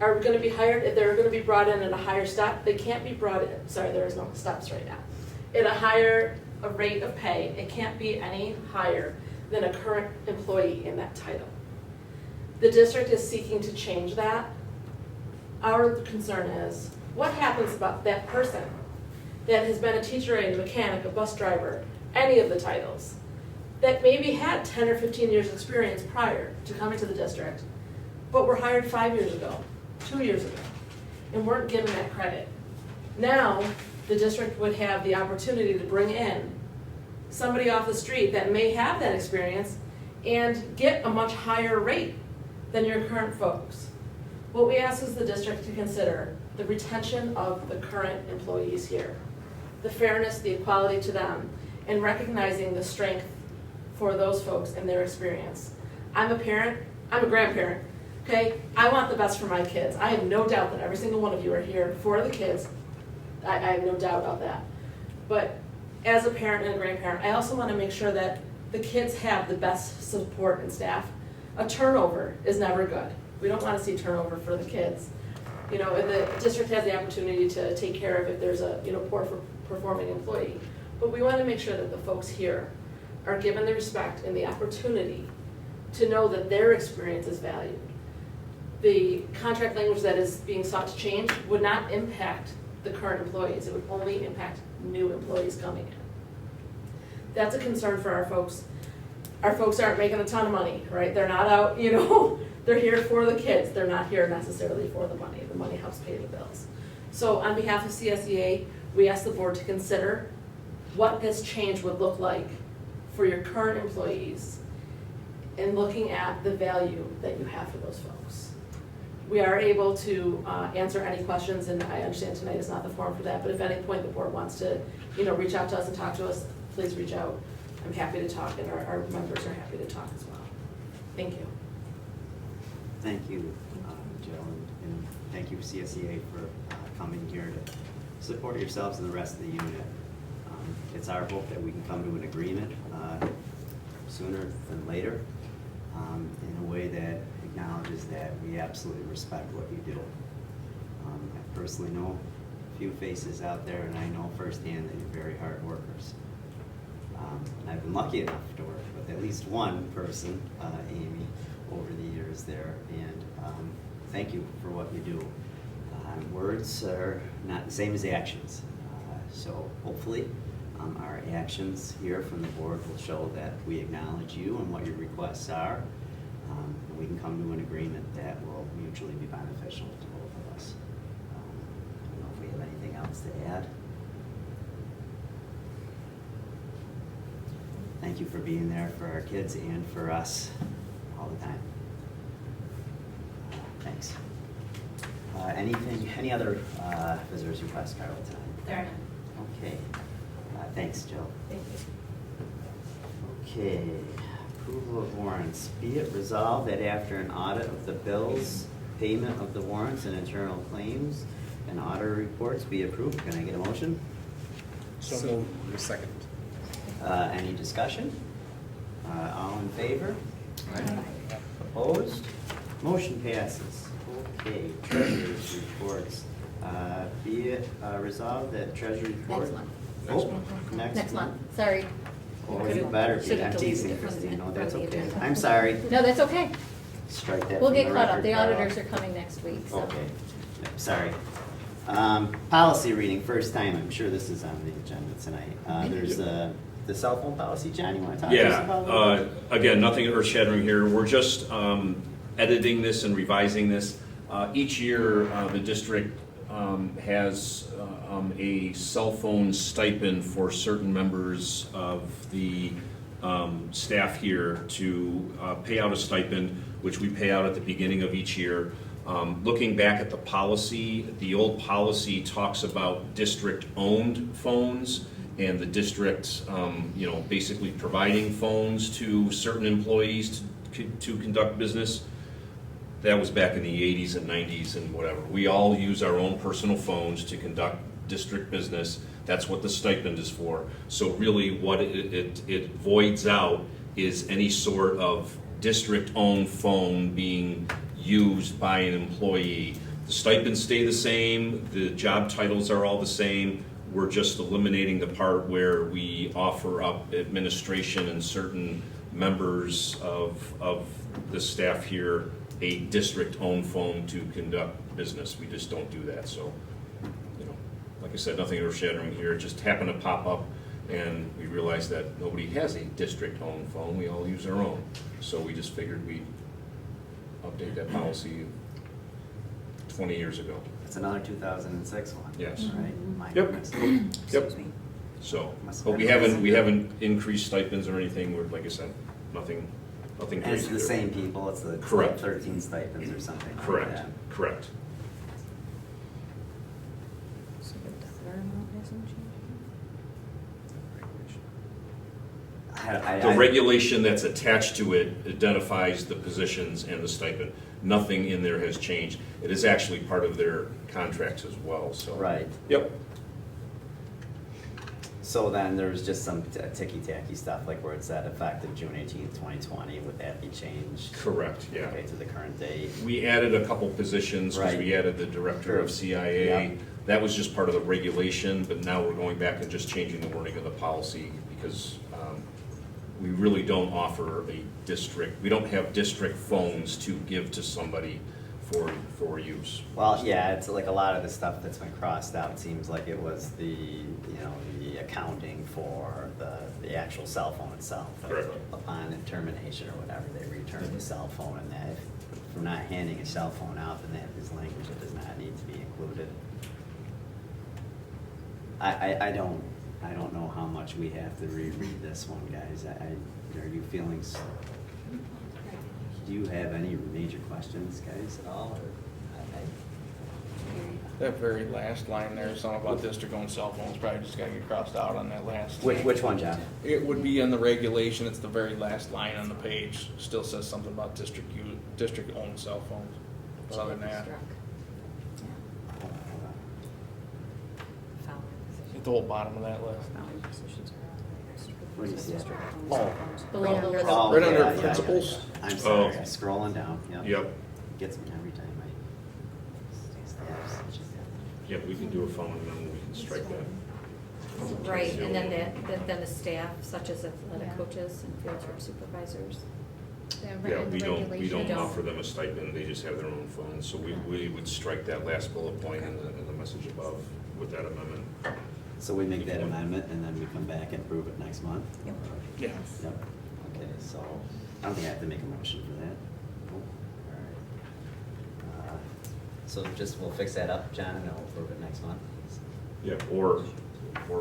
are gonna be hired, if they're gonna be brought in at a higher step, they can't be brought in, sorry, there is no steps right now. At a higher rate of pay, it can't be any higher than a current employee in that title. The district is seeking to change that. Our concern is, what happens about that person that has been a teacher aide, a mechanic, a bus driver, any of the titles, that maybe had 10 or 15 years experience prior to coming to the district, but were hired 5 years ago, 2 years ago, and weren't given that credit. Now, the district would have the opportunity to bring in somebody off the street that may have that experience and get a much higher rate than your current folks. What we ask is the district to consider the retention of the current employees here, the fairness, the equality to them, and recognizing the strength for those folks and their experience. I'm a parent, I'm a grandparent, okay? I want the best for my kids. I have no doubt that every single one of you are here for the kids. I have no doubt about that. But as a parent and a grandparent, I also want to make sure that the kids have the best support and staff. A turnover is never good. We don't want to see turnover for the kids. You know, and the district has the opportunity to take care of if there's a poor performing employee. But we want to make sure that the folks here are given the respect and the opportunity to know that their experience is valued. The contract language that is being sought to change would not impact the current employees. It would only impact new employees coming in. That's a concern for our folks. Our folks aren't making a ton of money, right? They're not out, they're here for the kids. They're not here necessarily for the money. The money helps pay the bills. So on behalf of CSEA, we ask the board to consider what this change would look like for your current employees and looking at the value that you have for those folks. We are able to answer any questions, and I understand tonight is not the forum for that, but if at any point the board wants to reach out to us and talk to us, please reach out. I'm happy to talk, and our members are happy to talk as well. Thank you. Thank you, Jill, and thank you, CSEA, for coming here to support yourselves and the rest of the unit. It's our hope that we can come to an agreement sooner than later in a way that acknowledges that we absolutely respect what you do. I personally know a few faces out there, and I know firsthand that you're very hard workers. And I've been lucky enough to work with at least one person, Amy, over the years there, and thank you for what you do. Words are not the same as actions, so hopefully our actions here from the board will show that we acknowledge you and what your requests are, and we can come to an agreement that will mutually be beneficial to both of us. I don't know if we have anything else to add. Thank you for being there for our kids and for us all the time. Thanks. Any other visitors requests, Carol, tonight? There are none. Okay. Thanks, Jill. Thank you. Okay. Approval of warrants. Be it resolved that after an audit of the bills, payment of the warrants and internal claims, and auditor reports be approved. Can I get a motion? So second. Any discussion? All in favor? Opposed? Motion passes. Okay, treasurer's reports. Be it resolved that treasury report. Next month. Next month. Sorry. Oh, you better be. Should've I'm deleted teasing, it from Christine. the- No, that's from the okay. agenda. I'm sorry. No, that's okay. Strike that We'll from get the caught up. record, The Carl. auditors are coming next week, so. Okay, Yep, sorry. Policy reading, first time, I'm sure this is on the agenda tonight. There's the cell phone policy. John, you want to talk to us about it? Again, nothing earth-shattering here. We're just editing this and revising this. Each year, the district has a cell phone stipend for certain members of the staff here to pay out a stipend, which we pay out at the beginning of each year. Looking back at the policy, the old policy talks about district-owned phones and the district, basically providing phones to certain employees to conduct business. That was back in the 80s and 90s and whatever. We all use our own personal phones to conduct district business. That's what the stipend is for. So really what it voids out is any sort of district-owned phone being used by an employee. The stipends stay the same, the job titles are all the same. We're just eliminating the part where we offer up administration and certain members of the staff here a district-owned phone to conduct business. We just don't do that, so, you know, like I said, nothing earth-shattering here. It just happened to pop up, and we realized that nobody has a district-owned phone. We all use our own. So we just figured we'd update that policy 20 years ago. It's another 2006 one. Yes. Right? My Yep. goodness. Yep. So, Must have but been we haven't increased stipends or anything. We're, like I said, nothing crazy. And it's the there. same people, it's the Correct. 13 stipends or something like Correct, that. correct. So the dollar amount hasn't changed? The regulation that's attached to it identifies the positions and the stipend. Nothing in there has changed. It is actually part of their contracts as well, so. Right. Yep. So then there's just some ticky-tacky stuff, like where it's at effective June 18th, 2020, would that be changed? Correct, yeah. Okay, to the current date? We added a couple positions, because Right. we added the director of CIA. Yeah. That was just part of the regulation, but now we're going back and just changing the wording of the policy, because we really don't offer a district, we don't have district phones to give to somebody for use. Well, yeah, it's like a lot of the stuff that's been crossed out seems like it was the accounting for the actual cell phone itself. Correct. Upon termination or whatever, they return the cell phone, and that, if we're not handing a cell phone out, then that is language that does not need to be included. I don't know how much we have to reread this one, guys. Are you feeling, do you have any major questions, guys, at all? Or That very last line there, something about district-owned cell phones, probably just gotta get crossed out on that last. Which one, John? It would be in the regulation, it's the very last line on the page, still says something about district-owned cell phones. But other than that, at the whole bottom of that list. Where do you see it? Oh. Below the list. Oh, Right under yeah, principals. yeah. I'm sorry, Oh. scrolling down, yep. Yep, Gets me every time yep, we can do a phone, and then we can strike that. Right, and then the staff, such as athletic coaches and field trip supervisors. Yeah, we don't Don't. offer them a stipend, they just have their own phone, so we would strike that last bullet point in the message above with that amendment. So we make that amendment, and then we come back and approve it next month? Yep. Yeah. Yep, okay, so, I don't think I have to make a motion for that. Nope. All right. So just, we'll fix that up, John, and then we'll approve it next month? Yeah, or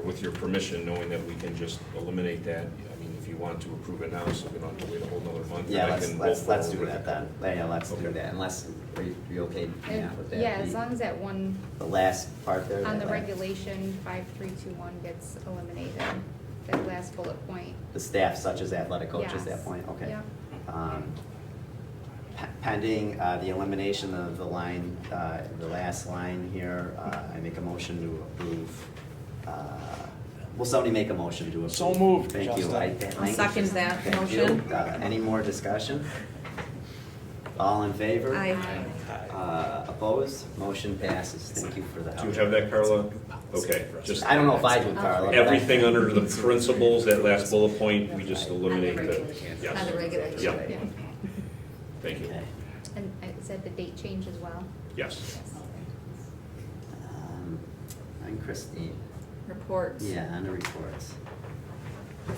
with your permission, knowing that we can just eliminate that, I mean, if you want to approve it now, so we don't have to wait a whole nother month. Yeah, then I can let's vote do for it. that then. Yeah, let's do Okay. that, unless, are you okay yeah, with that? Yeah, as long as that one, The last part there? on the that last- regulation, 5321 gets eliminated, that last bullet point. The staff such as athletic coaches, Yes. that point, okay. Yep. Pending the elimination of the line, the last line here, I make a motion to approve. Will somebody make a motion to approve? So moved, Thank you. Justin. I'll second that Thank you. motion. Any more discussion? All in favor? Aye. Opposed? Motion passes. Thank you for the Do help. you have that, Carla? Okay, just I don't know if I do, Carla. but I- everything under the principles, that last bullet point, we just eliminate the, yes. On the regulation, Yep. yeah. Thank you. Okay. And is that the date change as well? Yes. I'm Christine. Reports. Yeah, on the reports.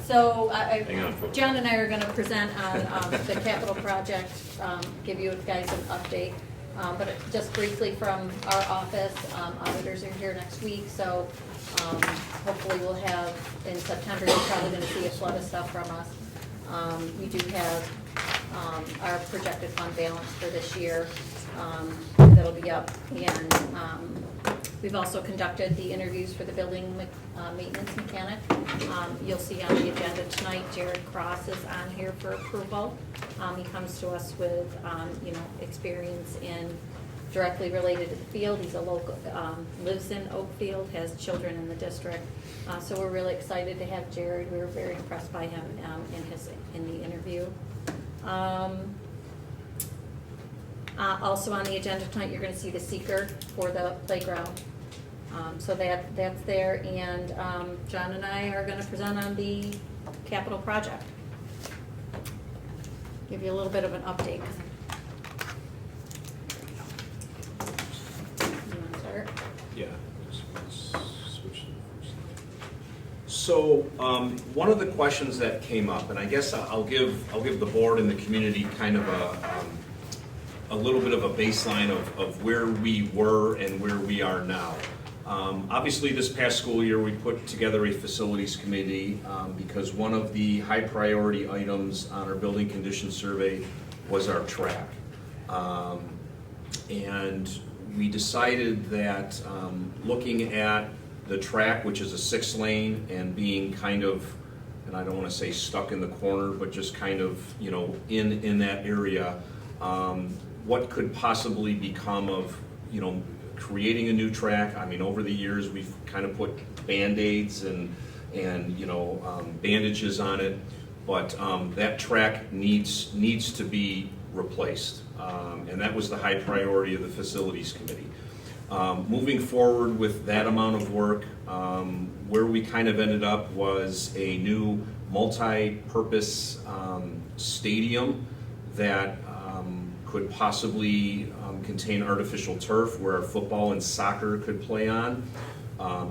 So Hang on, folks. John and I are going to present on the capital project, give you guys an update. But just briefly from our office, auditors are here next week, so hopefully we'll have, in September, you're probably going to see a flood of stuff from us. We do have our projected fund balance for this year that'll be up, and we've also conducted the interviews for the building maintenance mechanic. You'll see on the agenda tonight, Jared Cross is on here for approval. He comes to us with, experience in directly related to the field. He's a local, lives in Oakfield, has children in the district. So we're really excited to have Jared. We were very impressed by him in the interview. Also on the agenda tonight, you're gonna see the seeker for the playground. So that's there, and John and I are gonna present on the capital project. Give you a little bit of an update. You wanna start? Yeah. Let's switch to the first slide. So, one of the questions that came up, and I guess I'll give the board and the community kind of a little bit of a baseline of where we were and where we are now. Obviously, this past school year, we put together a facilities committee because one of the high priority items on our building condition survey was our track. And we decided that looking at the track, which is a 6-lane, and being kind of, and I don't want to say stuck in the corner, but just kind of, you know, in that area, what could possibly become of, you know, creating a new track. I mean, over the years, we've kind of put Band-Aids and you know, bandages on it, but that track needs to be replaced, and that was the high priority of the facilities committee. Moving forward with that amount of work, where we kind of ended up was a new multi-purpose stadium that could possibly contain artificial turf where football and soccer could play on.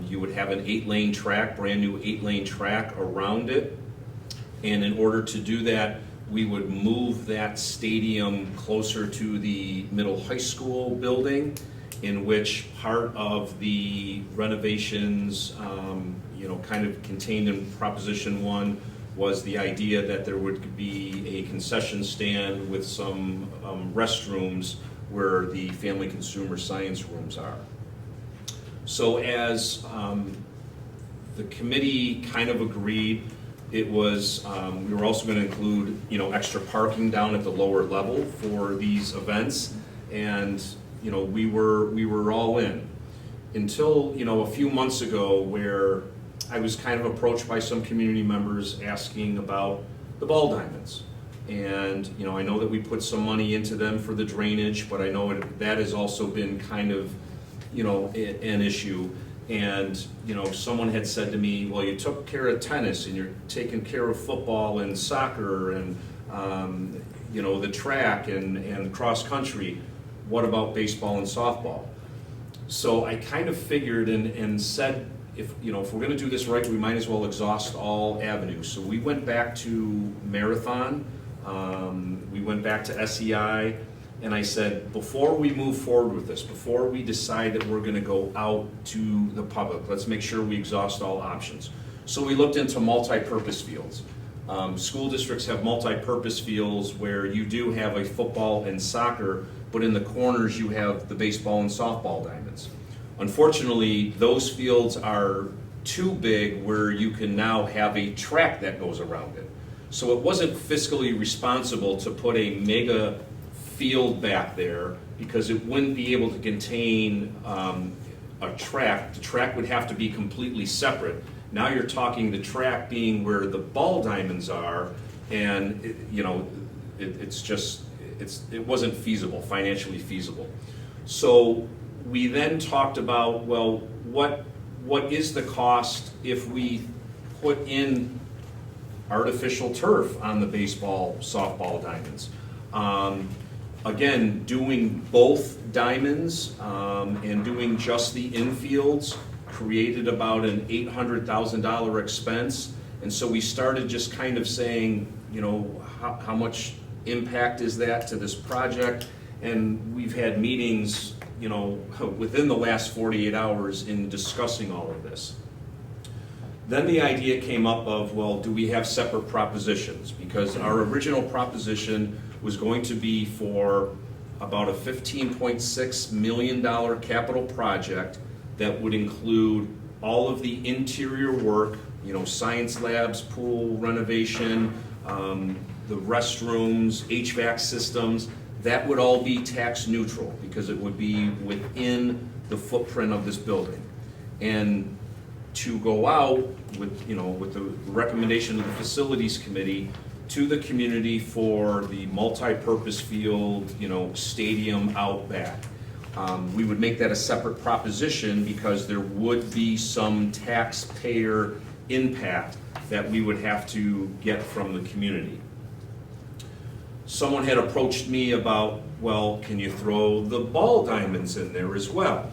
You would have an 8-lane track, brand new 8-lane track around it. And in order to do that, we would move that stadium closer to the middle high school building, in which part of the renovations, you know, kind of contained in Proposition 1 was the idea that there would be a concession stand with some restrooms where the family consumer science rooms are. So as the committee kind of agreed, it was, we were also going to include, you know, extra parking down at the lower level for these events, and you know, we were all in until, you know, a few months ago, where I was kind of approached by some community members asking about the ball diamonds. And, you know, I know that we put some money into them for the drainage, but I know that has also been kind of, you know, an issue. And, you know, someone had said to me, well, you took care of tennis and you're taking care of football and soccer and, you know, the track and cross country. What about baseball and softball? So I kind of figured and said, if we're going to do this right, we might as well exhaust all avenues. So we went back to Marathon, we went back to SEI, and I said, before we move forward with this, before we decide that we're going to go out to the public, let's make sure we exhaust all options. So we looked into multi-purpose fields. School districts have multi-purpose fields where you do have a football and soccer, but in the corners you have the baseball and softball diamonds. Unfortunately, those fields are too big where you can now have a track that goes around it. So it wasn't fiscally responsible to put a mega field back there because it wouldn't be able to contain a track. The track would have to be completely separate. Now you're talking the track being where the ball diamonds are, and it wasn't feasible, financially feasible. So we then talked about, well, what is the cost if we put in artificial turf on the baseball, softball diamonds? Again, doing both diamonds and doing just the infields created about an $800,000 expense. And so we started just kind of saying, you know, how much impact is that to this project? And we've had meetings, you know, within the last 48 hours in discussing all of this. Then the idea came up of, well, do we have separate propositions? Because our original proposition was going to be for about a $15.6 million capital project that would include all of the interior work, you know, science labs, pool renovation, the restrooms, HVAC systems. That would all be tax neutral because it would be within the footprint of this building. And to go out with, you know, with the recommendation of the facilities committee, to the community for the multi-purpose field, stadium out back. We would make that a separate proposition because there would be some taxpayer impact that we would have to get from the community. Someone had approached me about, well, can you throw the ball diamonds in there as well?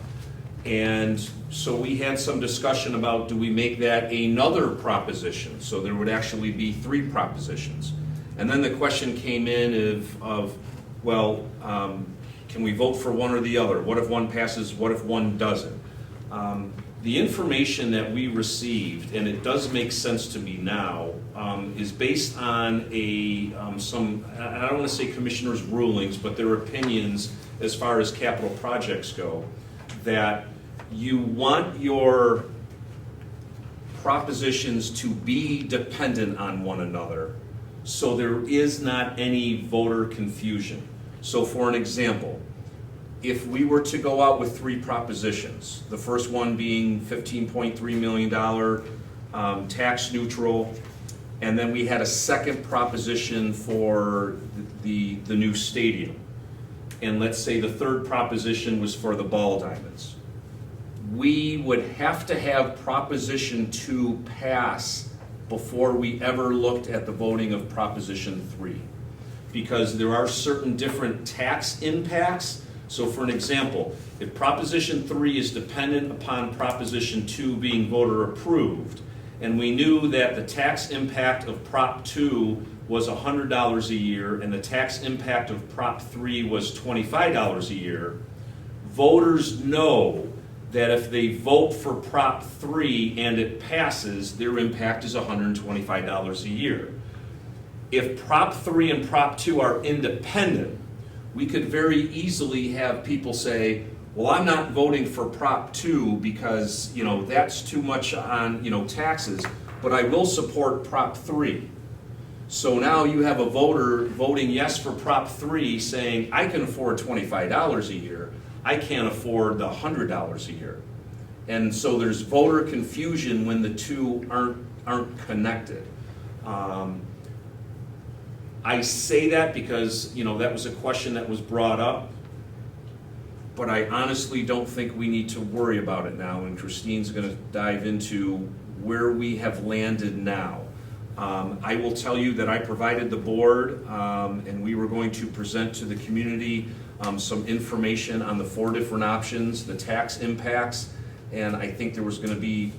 And so we had some discussion about, do we make that another proposition? So there would actually be 3 propositions. And then the question came in of can we vote for one or the other? What if one passes? What if one doesn't? The information that we received, and it does make sense to me now, is based on some, I don't want to say commissioners' rulings, but their opinions as far as capital projects go, that you want your propositions to be dependent on one another so there is not any voter confusion. So for an example, if we were to go out with 3 propositions, the first one being $15.3 million tax neutral, and then we had a second proposition for the new stadium, and let's say the third proposition was for the ball diamonds, we would have to have Proposition 2 pass before we ever looked at the voting of Proposition 3. Because there are certain different tax impacts. So for an example, if Proposition 3 is dependent upon Proposition 2 being voter approved, and we knew that the tax impact of Prop 2 was $100 a year and the tax impact of Prop 3 was $25 a year, voters know that if they vote for Prop 3 and it passes, their impact is $125 a year. If Prop 3 and Prop 2 are independent, we could very easily have people say, well, I'm not voting for Prop 2 because, that's too much on, taxes, but I will support Prop 3. So now you have a voter voting yes for Prop 3 saying, I can afford $25 a year, I can't afford the $100 a year. And so there's voter confusion when the two aren't connected. I say that because, that was a question that was brought up, but I honestly don't think we need to worry about it now, and Christine's going to dive into where we have landed now. I will tell you that I provided the board, and we were going to present to the community some information on the 4 different options, the tax impacts, and I think there was going to be,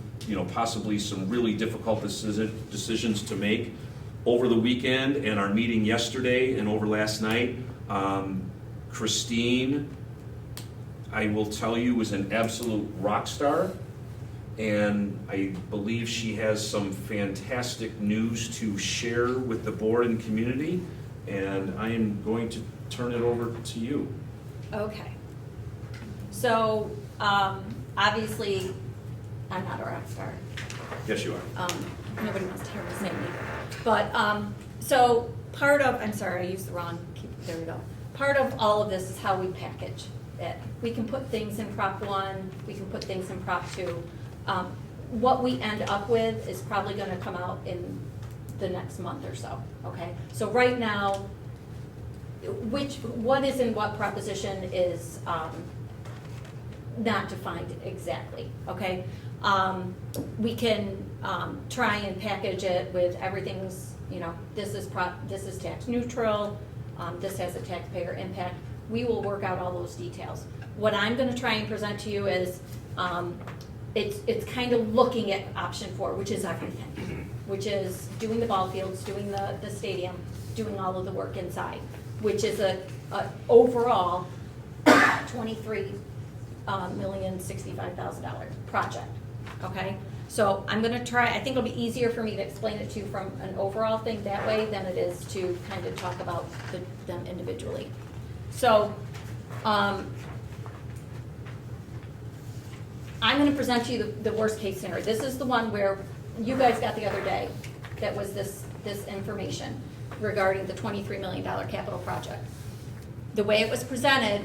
possibly some really difficult decisions to make. Over the weekend and our meeting yesterday and over last night, Christine, I will tell you, was an absolute rock star, and I believe she has some fantastic news to share with the board and community, and I am going to turn it over to you. Okay. So, obviously, I'm not a rock star. Yes, you are. Nobody wants to hear his name either. But, so part of, I'm sorry, I used the wrong, there we go. Part of all of this is how we package it. We can put things in Prop 1, we can put things in Prop 2. What we end up with is probably gonna come out in the next month or so, okay? So right now, what is in what proposition is not defined exactly, okay? We can try and package it with everything's, this is tax neutral, this has a taxpayer impact. We will work out all those details. What I'm gonna try and present to you is, it's kind of looking at option 4, which is everything, which is doing the ball fields, doing the stadium, doing all of the work inside, which is a overall $23,065,000 project, okay? So I'm gonna try, I think it'll be easier for me to explain it to you from an overall thing that way than it is to kind of talk about them individually. So, I'm gonna present to you the worst case scenario. This is the one where you guys got the other day, that was this information regarding the $23 million capital project. The way it was presented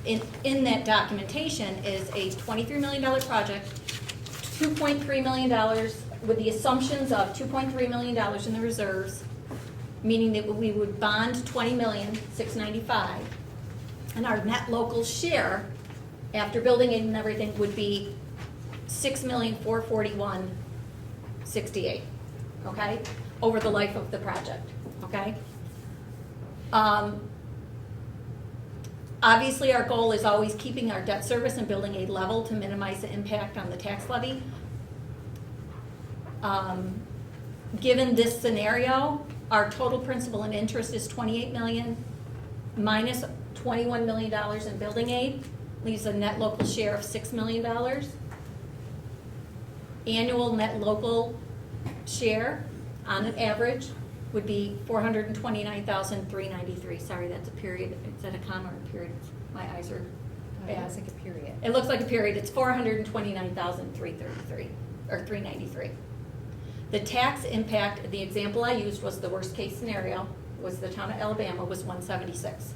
in that documentation is a $23 million project, $2.3 million with the assumptions of $2.3 million in the reserves, meaning that we would bond $20,695,000, and our net local share, after building it and everything, would be $6,441,068, okay? Over the life of the project, okay? Obviously, our goal is always keeping our debt service and building aid level to minimize the impact on the tax levy. Given this scenario, our total principal and interest is $28 million minus $21 million in building aid, leaves a net local share of $6 million. Annual net local share, on an average, would be $429,393. Sorry, that's a period. Is that a comma or a period? My eyes are bad. Yeah, it's like a period. It looks like a period. It's $429,333 or $393. The tax impact, the example I used was the worst case scenario, was the town of Alabama was $176.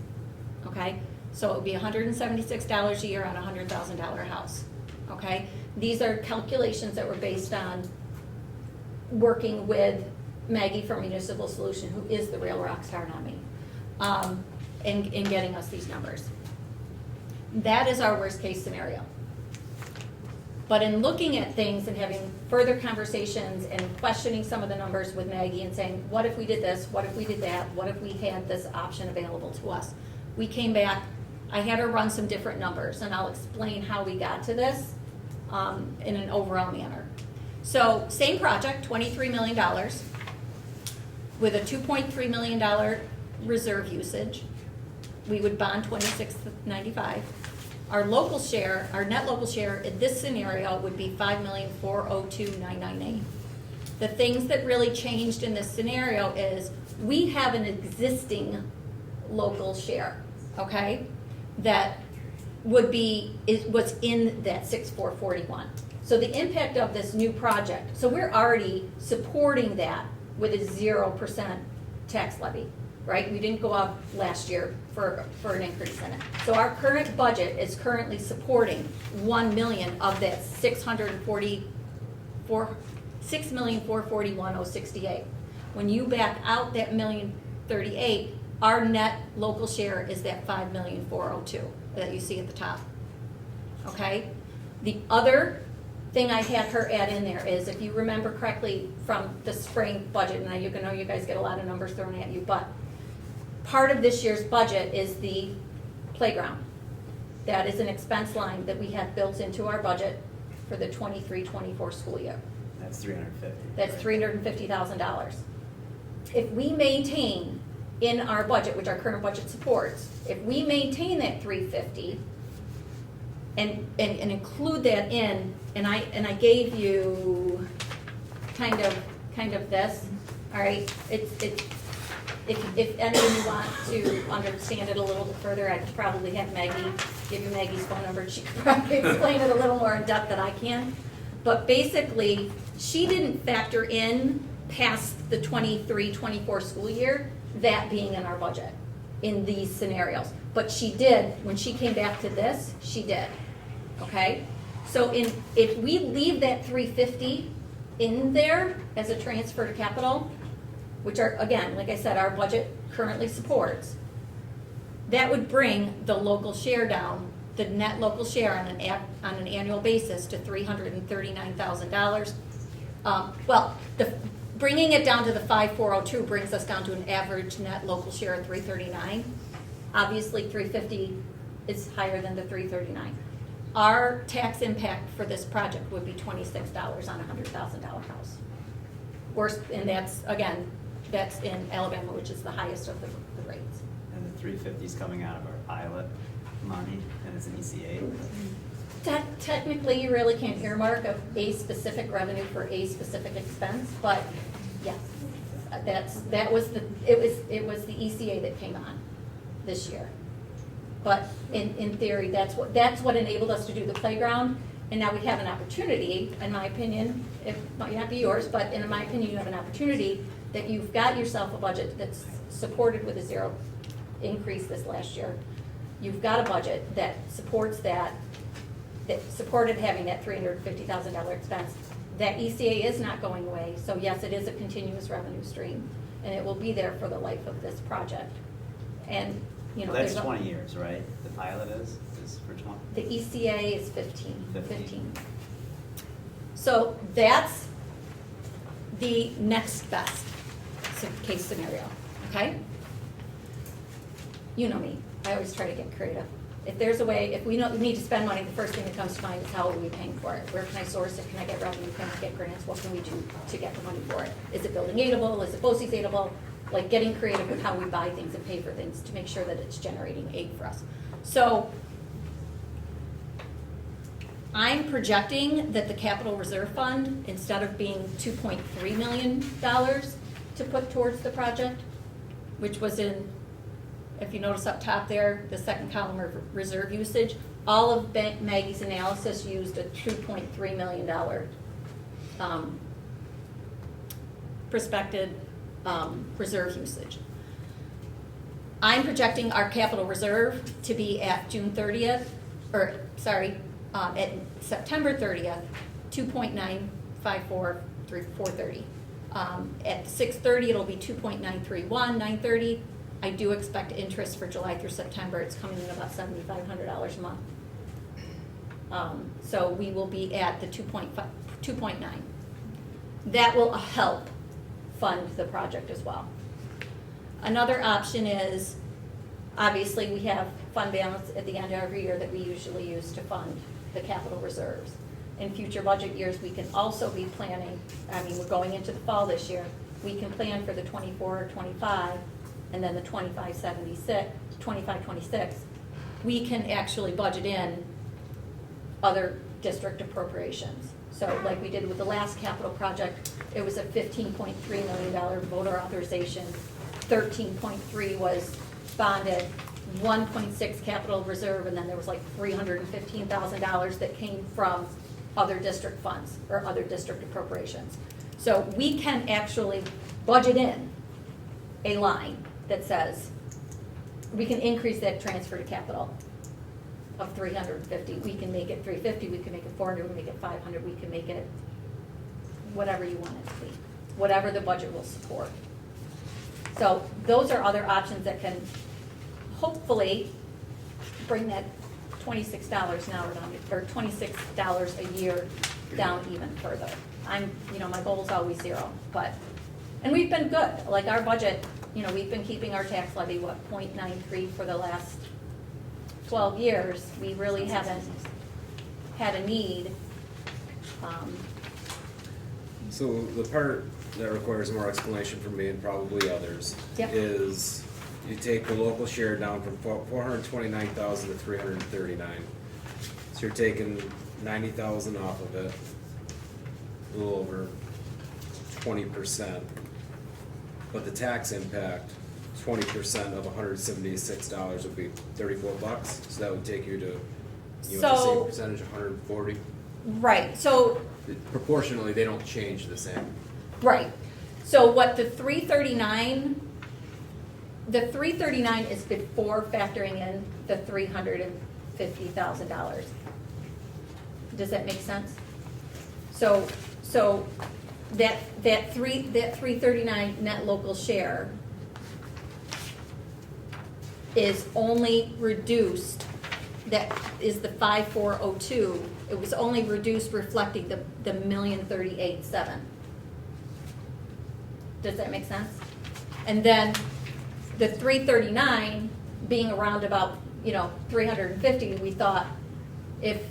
Okay? So it would be $176 a year on a $100,000 house. Okay? These are calculations that were based on working with Maggie from Municipal Solution, who is the real rock star, not me, in getting us these numbers. That is our worst case scenario. But in looking at things and having further conversations and questioning some of the numbers with Maggie and saying, what if we did this, what if we did that, what if we had this option available to us? We came back, I had her run some different numbers, and I'll explain how we got to this in an overall manner. So same project, $23 million, with a $2.3 million reserve usage. We would bond $26.95. Our local share, our net local share in this scenario would be $5,402,998. The things that really changed in this scenario is we have an existing local share, okay, that would be, what's in that 6,441. So the impact of this new project, so we're already supporting that with a 0% tax levy, right? We didn't go up last year for an increase in it. So our current budget is currently supporting 1 million of that 6,441,068. When you back out that $1,038,000, our net local share is that 5,402,000 that you see at the top. Okay? The other thing I had her add in there is, if you remember correctly from the spring budget, and you know you guys get a lot of numbers thrown at you, but part of this year's budget is the playground. That is an expense line that we have built into our budget for the 23-24 school year. That's $350,000. That's $350,000. If we maintain in our budget, which our current budget supports, if we maintain that $350,000 and include that in, and I gave you kind of this, all right? If any of you want to understand it a little bit further, I could probably have Maggie give you Maggie's phone number. She could probably explain it a little more in depth than I can. But basically, she didn't factor in past the 23-24 school year, that being in our budget in these scenarios. But she did, when she came back to this, she did, okay? So if we leave that $350,000 in there as a transfer to capital, which are, again, like I said, our budget currently supports, that would bring the local share down, the net local share on an annual basis to $339,000. Bringing it down to the 5,402 brings us down to an average net local share of $339. Obviously, $350,000 is higher than the $339. Our tax impact for this project would be $26 on a $100,000 house. Worse, and that's in Alabama, which is the highest of the rates. And the $350,000 is coming out of our pilot money, and it's an ECA. Technically, you really can't earmark a specific revenue for a specific expense, but yes, it was the ECA that came on this year. But in theory, that's what enabled us to do the playground, and now we have an opportunity, in my opinion, it might not be yours, but in my opinion, you have an opportunity that you've got yourself a budget that's supported with a 0 increase this last year. You've got a budget that supports that supported having that $350,000 expense. That ECA is not going away, so yes, it is a continuous revenue stream. and it will be there for the life of this project. And, you know, That's there's 20 years, right? The pilot is for 20? The ECA is 15. 15. So that's the next best case scenario, okay? You know me, I always try to get creative. If there's a way, if we know we need to spend money, the first thing that comes to mind is how are we paying for it? Where can I source it? Can I get revenue? Can I get grants? What can we do to get the money for it? Is it building aidable? Is it BOCES aidable? Like getting creative with how we buy things and pay for things to make sure that it's generating aid for us. So I'm projecting that the capital reserve fund, instead of being $2.3 million to put towards the project, which was in, if you notice up top there, the second column of reserve usage, all of Maggie's analysis used a $2.3 million prospected reserve usage. I'm projecting our capital reserve to be at June 30th, or sorry, at September 30th, 2.954430. At 6:30, it'll be 2.931, 9:30. I do expect interest for July through September. It's coming in about $7,500 a month. So we will be at the 2.9. That will help fund the project as well. Another option is, obviously, we have fund balance at the end of every year that we usually use to fund the capital reserves. In future budget years, we can also be planning, I mean, we're going into the fall this year, we can plan for the 24-25 and then the 25-26. We can actually budget in other district appropriations. So like we did with the last capital project, it was a $15.3 million voter authorization, 13.3 was bonded, 1.6 capital reserve, and then there was like $315,000 that came from other district funds or other district appropriations. So we can actually budget in a line that says, we can increase that transfer to capital of 350. We can make it 350, we can make it 400, we can make it 500, we can make it whatever you want it to be, whatever the budget will support. So those are other options that can hopefully bring that $26 an hour down, or $26 a year down even further. My goal is always zero, and we've been good. Like our budget, we've been keeping our tax levy, 0.93 for the last 12 years. We really haven't had a need. So the part that requires more explanation from me and probably others is you take the local share down from 429,000 to 339. So you're taking 90,000 off of it, a little over 20%. But the tax impact, 20% of $176 would be $34. So that would take you to the same percentage, 140. Right. So Proportionally, they don't change the same. right. So what the 339 is before factoring in the $350,000. Does that make sense? So that 339 net local share is only reduced, that is the 5402. It was only reduced reflecting the $1,038,700. Does that make sense? And then the 339 being around about 350, we thought if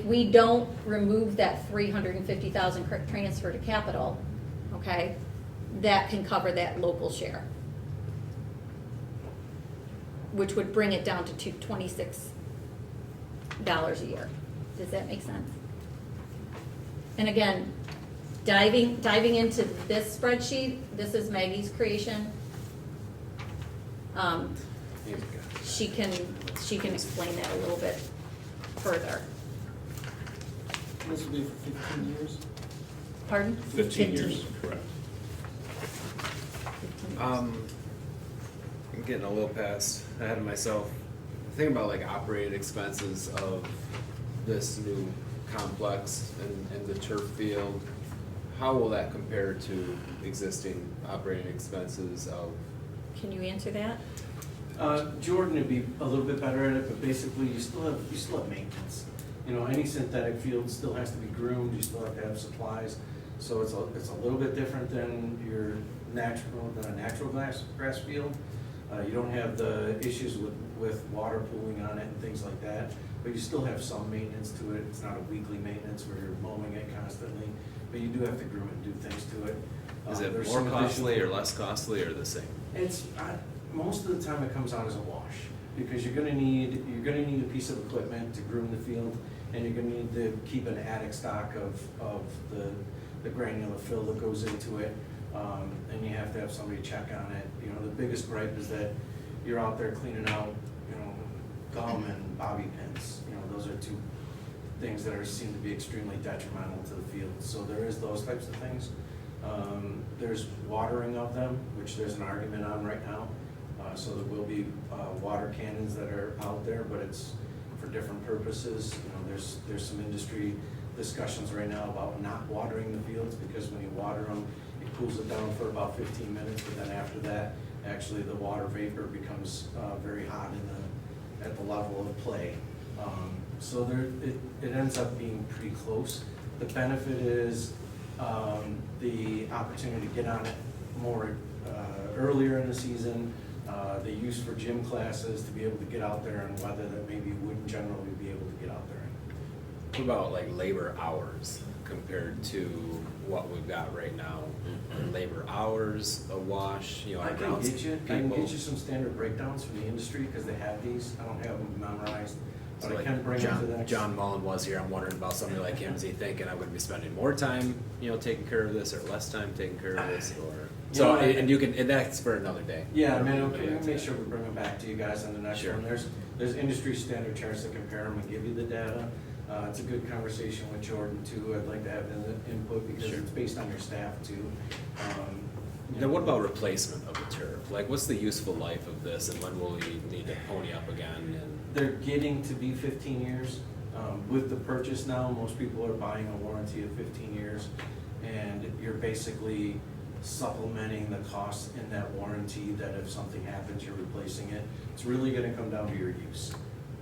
we don't remove that 350,000 transfer to capital, okay, that can cover that local share, which would bring it down to $26 a year. Does that make sense? And again, diving into this spreadsheet, this is Maggie's creation. She can explain that a little bit further. This will be for 15 years? Pardon? 15 years, correct. 15 years. I'm getting a little past ahead of myself. Thinking about like operating expenses of this new complex and the turf field. how will that compare to existing operating expenses of? Can you answer that? Jordan would be a little bit better at it, but basically you still have maintenance. You know, any synthetic field still has to be groomed, you still have to have supplies. So it's a little bit different than a natural grass field. You don't have the issues with water pooling on it and things like that, but you still have some maintenance to it. It's not a weekly maintenance where you're mowing it constantly, but you do have to groom it and do things to it. Is it There's more some costly additional- or less costly or the same? It's, most of the time it comes out as a wash, because you're gonna need a piece of equipment to groom the field, and you're gonna need to keep an attic stock of the granular fill that goes into it, and you have to have somebody check on it. You know, the biggest gripe is that you're out there cleaning out, you know, gum and bobby pins. You know, those are two things that seem to be extremely detrimental to the field. So there is those types of things. There's watering of them, which there's an argument on right now. So there will be water cannons that are out there, but it's for different purposes. You know, there's some industry discussions right now about not watering the fields, because when you water them, it cools it down for about 15 minutes, but then after that, actually the water vapor becomes very hot at the level of play. So it ends up being pretty close. The benefit is the opportunity to get on it more earlier in the season, the use for gym classes, to be able to get out there in weather that maybe you wouldn't generally be able to get out there in. What about like labor hours compared to what we've got right now? Are labor hours a wash, you know, I can amounts get you, of I can people? get you some standard breakdowns from the industry, because they have these. I don't have them memorized, So but I like can bring them to the next. John Mullen was here, I'm wondering about somebody like him, is he thinking I'm gonna be spending more time, you know, taking care of this, or less time taking care of this, or? So, Yeah, and that's for another day. Yeah, I mean, we'll make sure we bring them back to you guys on the next Sure. one. There's industry standard charts to compare them and give you the data. It's a good conversation with Jordan too. I'd like to have the input, because Sure. it's based on your staff too. Now, what about replacement of the turf? Like, what's the useful life of this, and when will we need to pony up again? And They're getting to be 15 years. With the purchase now, most people are buying a warranty of 15 years, and you're basically supplementing the cost in that warranty, that if something happens, you're replacing it. It's really gonna come down to your use.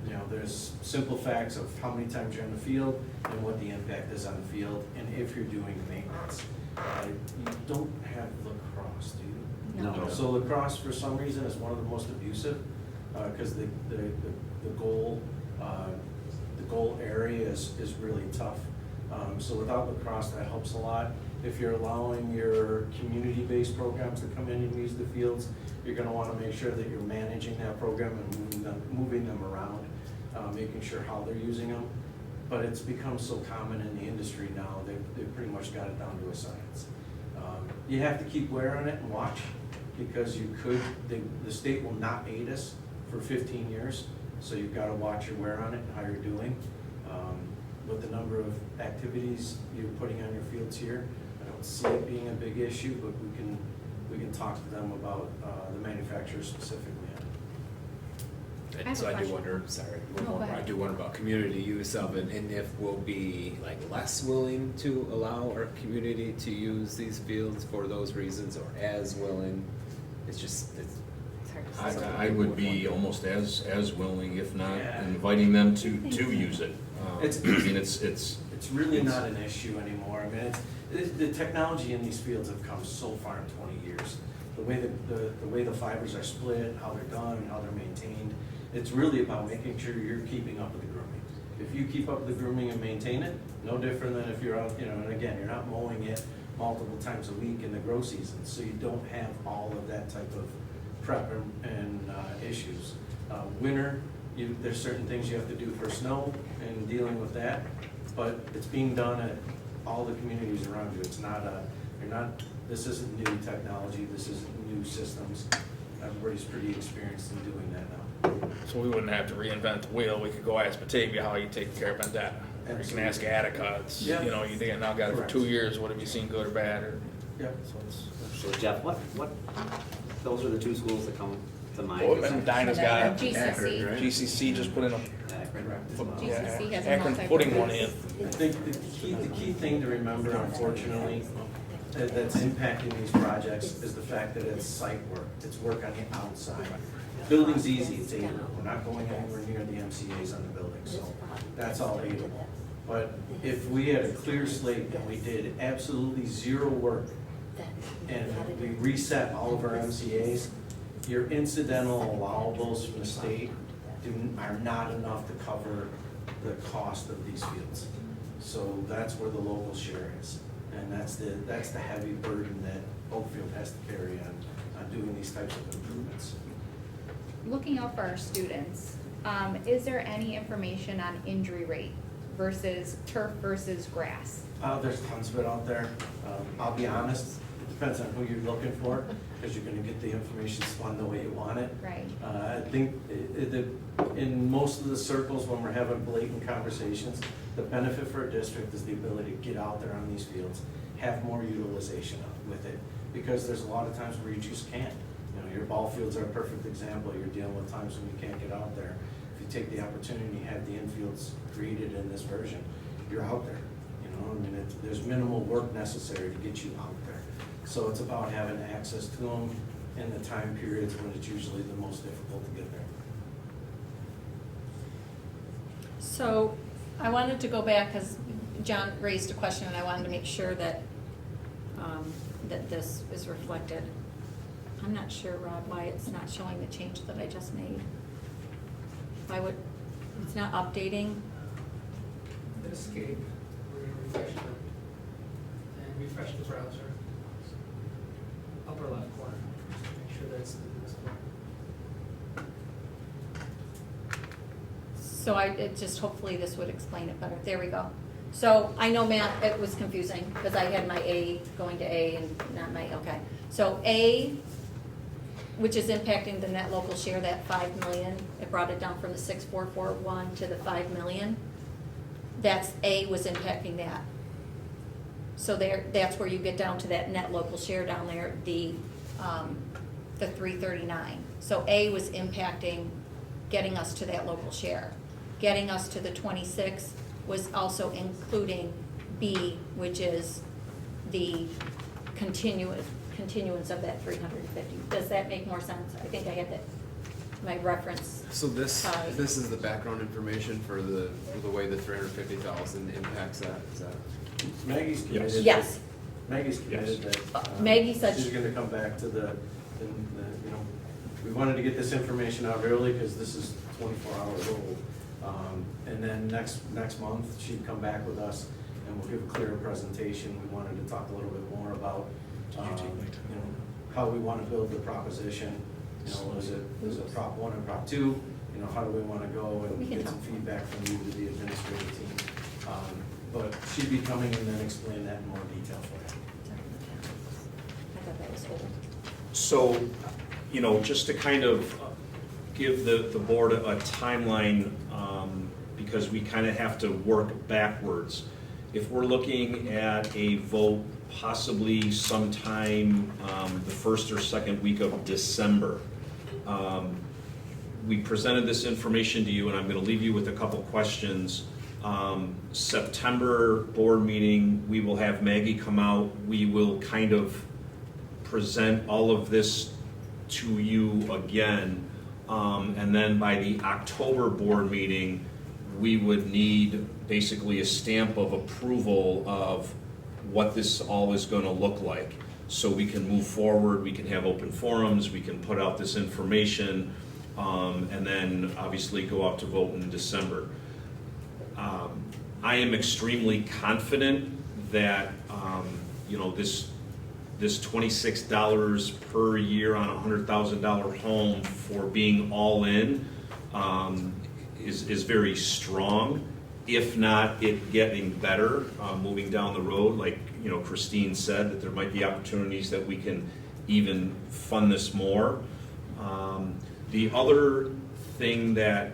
You know, there's simple facts of how many times you're in the field and what the impact is on the field, and if you're doing maintenance. You don't have lacrosse, do you? No. So lacrosse, for some reason, is one of the most abusive, because the goal area is really tough. So without lacrosse, that helps a lot. If you're allowing your community-based programs to come in and use the fields, you're gonna wanna make sure that you're managing that program and moving them around, making sure how they're using them. But it's become so common in the industry now, they've pretty much got it down to a science. You have to keep wear on it and watch, because the state will not aid us for 15 years, so you've gotta watch your wear on it and how you're doing. With the number of activities you're putting on your fields here, I don't see it being a big issue, but we can talk to them about the manufacturer specifically. I have so a I do question. wonder, sorry, one No, more. go ahead. I do wonder about community use of it, and if we'll be like less willing to allow our community to use these fields for those reasons, or as willing. It's hard to say. I would be almost as willing, if not Yeah. inviting them to use it. It's- I mean, it's. It's really not an issue anymore. I mean, the technology in these fields have come so far in 20 years. The way the fibers are split, how they're done, how they're maintained, it's really about making sure you're keeping up with the grooming. If you keep up with the grooming and maintain it, no different than if you're out, you know, and again, you're not mowing it multiple times a week in the grow season, so you don't have all of that type of prep and issues. Winter, there's certain things you have to do for snow and dealing with that, but it's being done at all the communities around you. It's not this isn't new technology, this isn't new systems. Everybody's pretty experienced in doing that now. So we wouldn't have to reinvent the wheel, we could go ask Batavia how you take care of Vendetta. Or you can ask Attica, it's, Yeah. you know, you think now got it for Correct. 2 years, what have you seen good or bad, or? Yep. So it's, So Jeff, those are the two schools that come To Oh, mine. and Dinah's got GCC. Right? GCC just put in a, GCC has a Akron's putting one in. I think the key thing to remember, unfortunately, that's impacting these projects is the fact that it's site work. It's work on the outside. Building's easy, it's aidable. We're not going anywhere near the MCA's on the building, so that's all aidable. But if we had a clear slate and we did absolutely zero work and we reset all of our MCA's, your incidental allowables from the state are not enough to cover the cost of these fields. So that's where the local share is. And that's the heavy burden that Oakfield has to carry on doing these types of improvements. Looking out for our students, is there any information on injury rate versus turf versus grass? There's tons of it out there. I'll be honest, it depends on who you're looking for, because you're gonna get the information spun the way you want it. Right. I think in most of the circles, when we're having blatant conversations, the benefit for a district is the ability to get out there on these fields, have more utilization with it, because there's a lot of times where you just can't. You know, your ball fields are a perfect example. You're dealing with times when you can't get out there. If you take the opportunity, have the infields created in this version, you're out there. You know, I mean, there's minimal work necessary to get you out there. So it's about having access to them in the time periods when it's usually the most difficult to get there. So I wanted to go back because John raised a question and I wanted to make sure that, that this is reflected. I'm not sure, Rod, why it's not showing the change that I just made. Why would, it's not updating? Hit escape, we're gonna refresh it, and refresh the browser. Upper left corner, just to make sure that's this one. So it just, hopefully this would explain it better. There we go. So I know, Matt, it was confusing because I had my A going to A and not my, okay. So A, which is impacting the net local share, that 5 million, it brought it down from the 6,441 to the 5 million. That's A was impacting that. So there, that's where you get down to that net local share down there, the 339. So A was impacting getting us to that local share. Getting us to the 26 was also including B, which is the continuance of that 350. Does that make more sense? I think I had that, my reference. So this Hi. this is the background information for the way the 350,000 impacts that. Is that? Maggie's committed. Yes. Maggie's committed that. Maggie said She's gonna come back to the, you know, we wanted to get this information out early because this is 24 hours old. And then next month, she'd come back with us and we'll give a clearer presentation. We wanted to talk a little bit more about, you know, how we want to build the proposition. You know, is it Prop 1 and Prop 2? You know, how do we want to go and get some feedback from you to the administrative team? But she'd be coming and then explain that in more detail for you. I thought that was old. So, you know, just to kind of give the board a timeline, because we kind of have to work backwards. If we're looking at a vote possibly sometime the first or second week of December, we presented this information to you, and I'm going to leave you with a couple questions. September board meeting, we will have Maggie come out. We will kind of present all of this to you again. And then by the October board meeting, we would need basically a stamp of approval of what this all is going to look like. So we can move forward, we can have open forums, we can put out this information, and then obviously go out to vote in December. I am extremely confident that you know, this $26 per year on a $100,000 home for being all in is very strong, if not it getting better moving down the road. Like, you know, Christine said, that there might be opportunities that we can even fund this more. The other thing that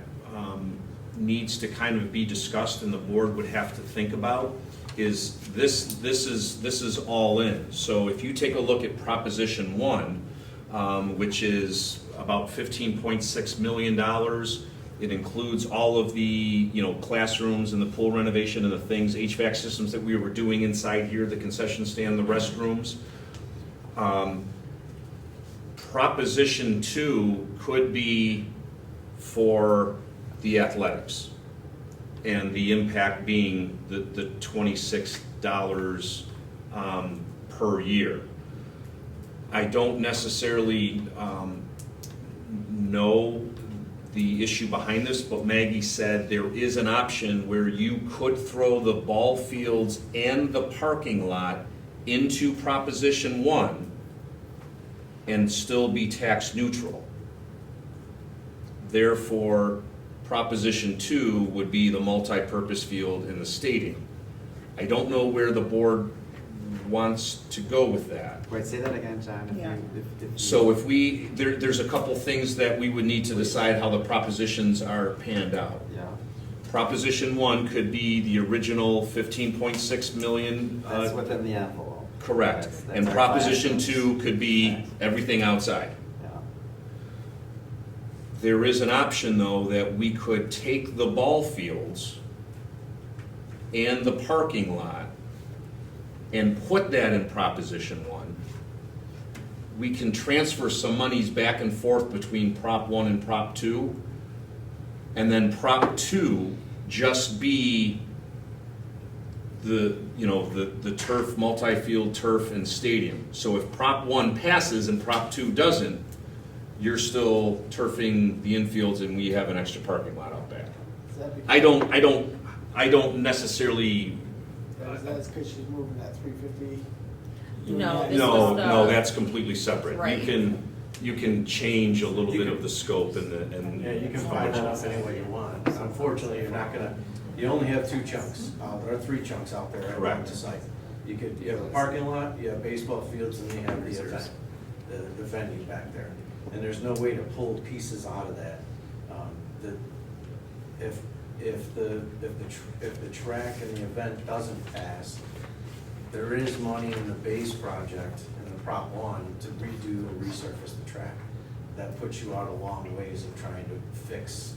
needs to kind of be discussed and the board would have to think about is this is all in. So if you take a look at Proposition 1, which is about $15.6 million. It includes all of the, classrooms and the pool renovation and the things, HVAC systems that we were doing inside here, the concession stand, the restrooms. Proposition 2 could be for the athletics, and the impact being the $26 per year. I don't necessarily know the issue behind this, but Maggie said there is an option where you could throw the ball fields and the parking lot into Proposition 1 and still be tax neutral. Therefore, Proposition 2 would be the multi-purpose field in the stadium. I don't know where the board wants to go with that. Wait, say that again, John. If you- So if there's a couple things that we would need to decide how the propositions are panned out. Yeah. Proposition 1 could be the original 15.6 million. That's within the envelope. Correct. That's And our Proposition classrooms. 2 could be everything outside. Yeah. There is an option, though, that we could take the ball fields and the parking lot and put that in Proposition 1. We can transfer some monies back and forth between Prop 1 and Prop 2, and then Prop 2 just be the turf, multi-field turf and stadium. So if Prop 1 passes and Prop 2 doesn't, you're still turfing the infields and we have an extra parking lot out back. I don't necessarily. That's because she's moving that 350. No, this No, was the. no, that's completely separate. Right. You can change a little bit of the scope and Yeah, you can find that up any way you want. Unfortunately, you're not gonna, you only have 2 chunks, there are 3 chunks out there around Correct. the site. You have a parking lot, you have baseball fields, and you have the event, the venue back there. And there's no way to pull pieces out of that. If the track and the event doesn't pass, there is money in the base project, in the Prop 1, to redo and resurface the track. That puts you out a long ways of trying to fix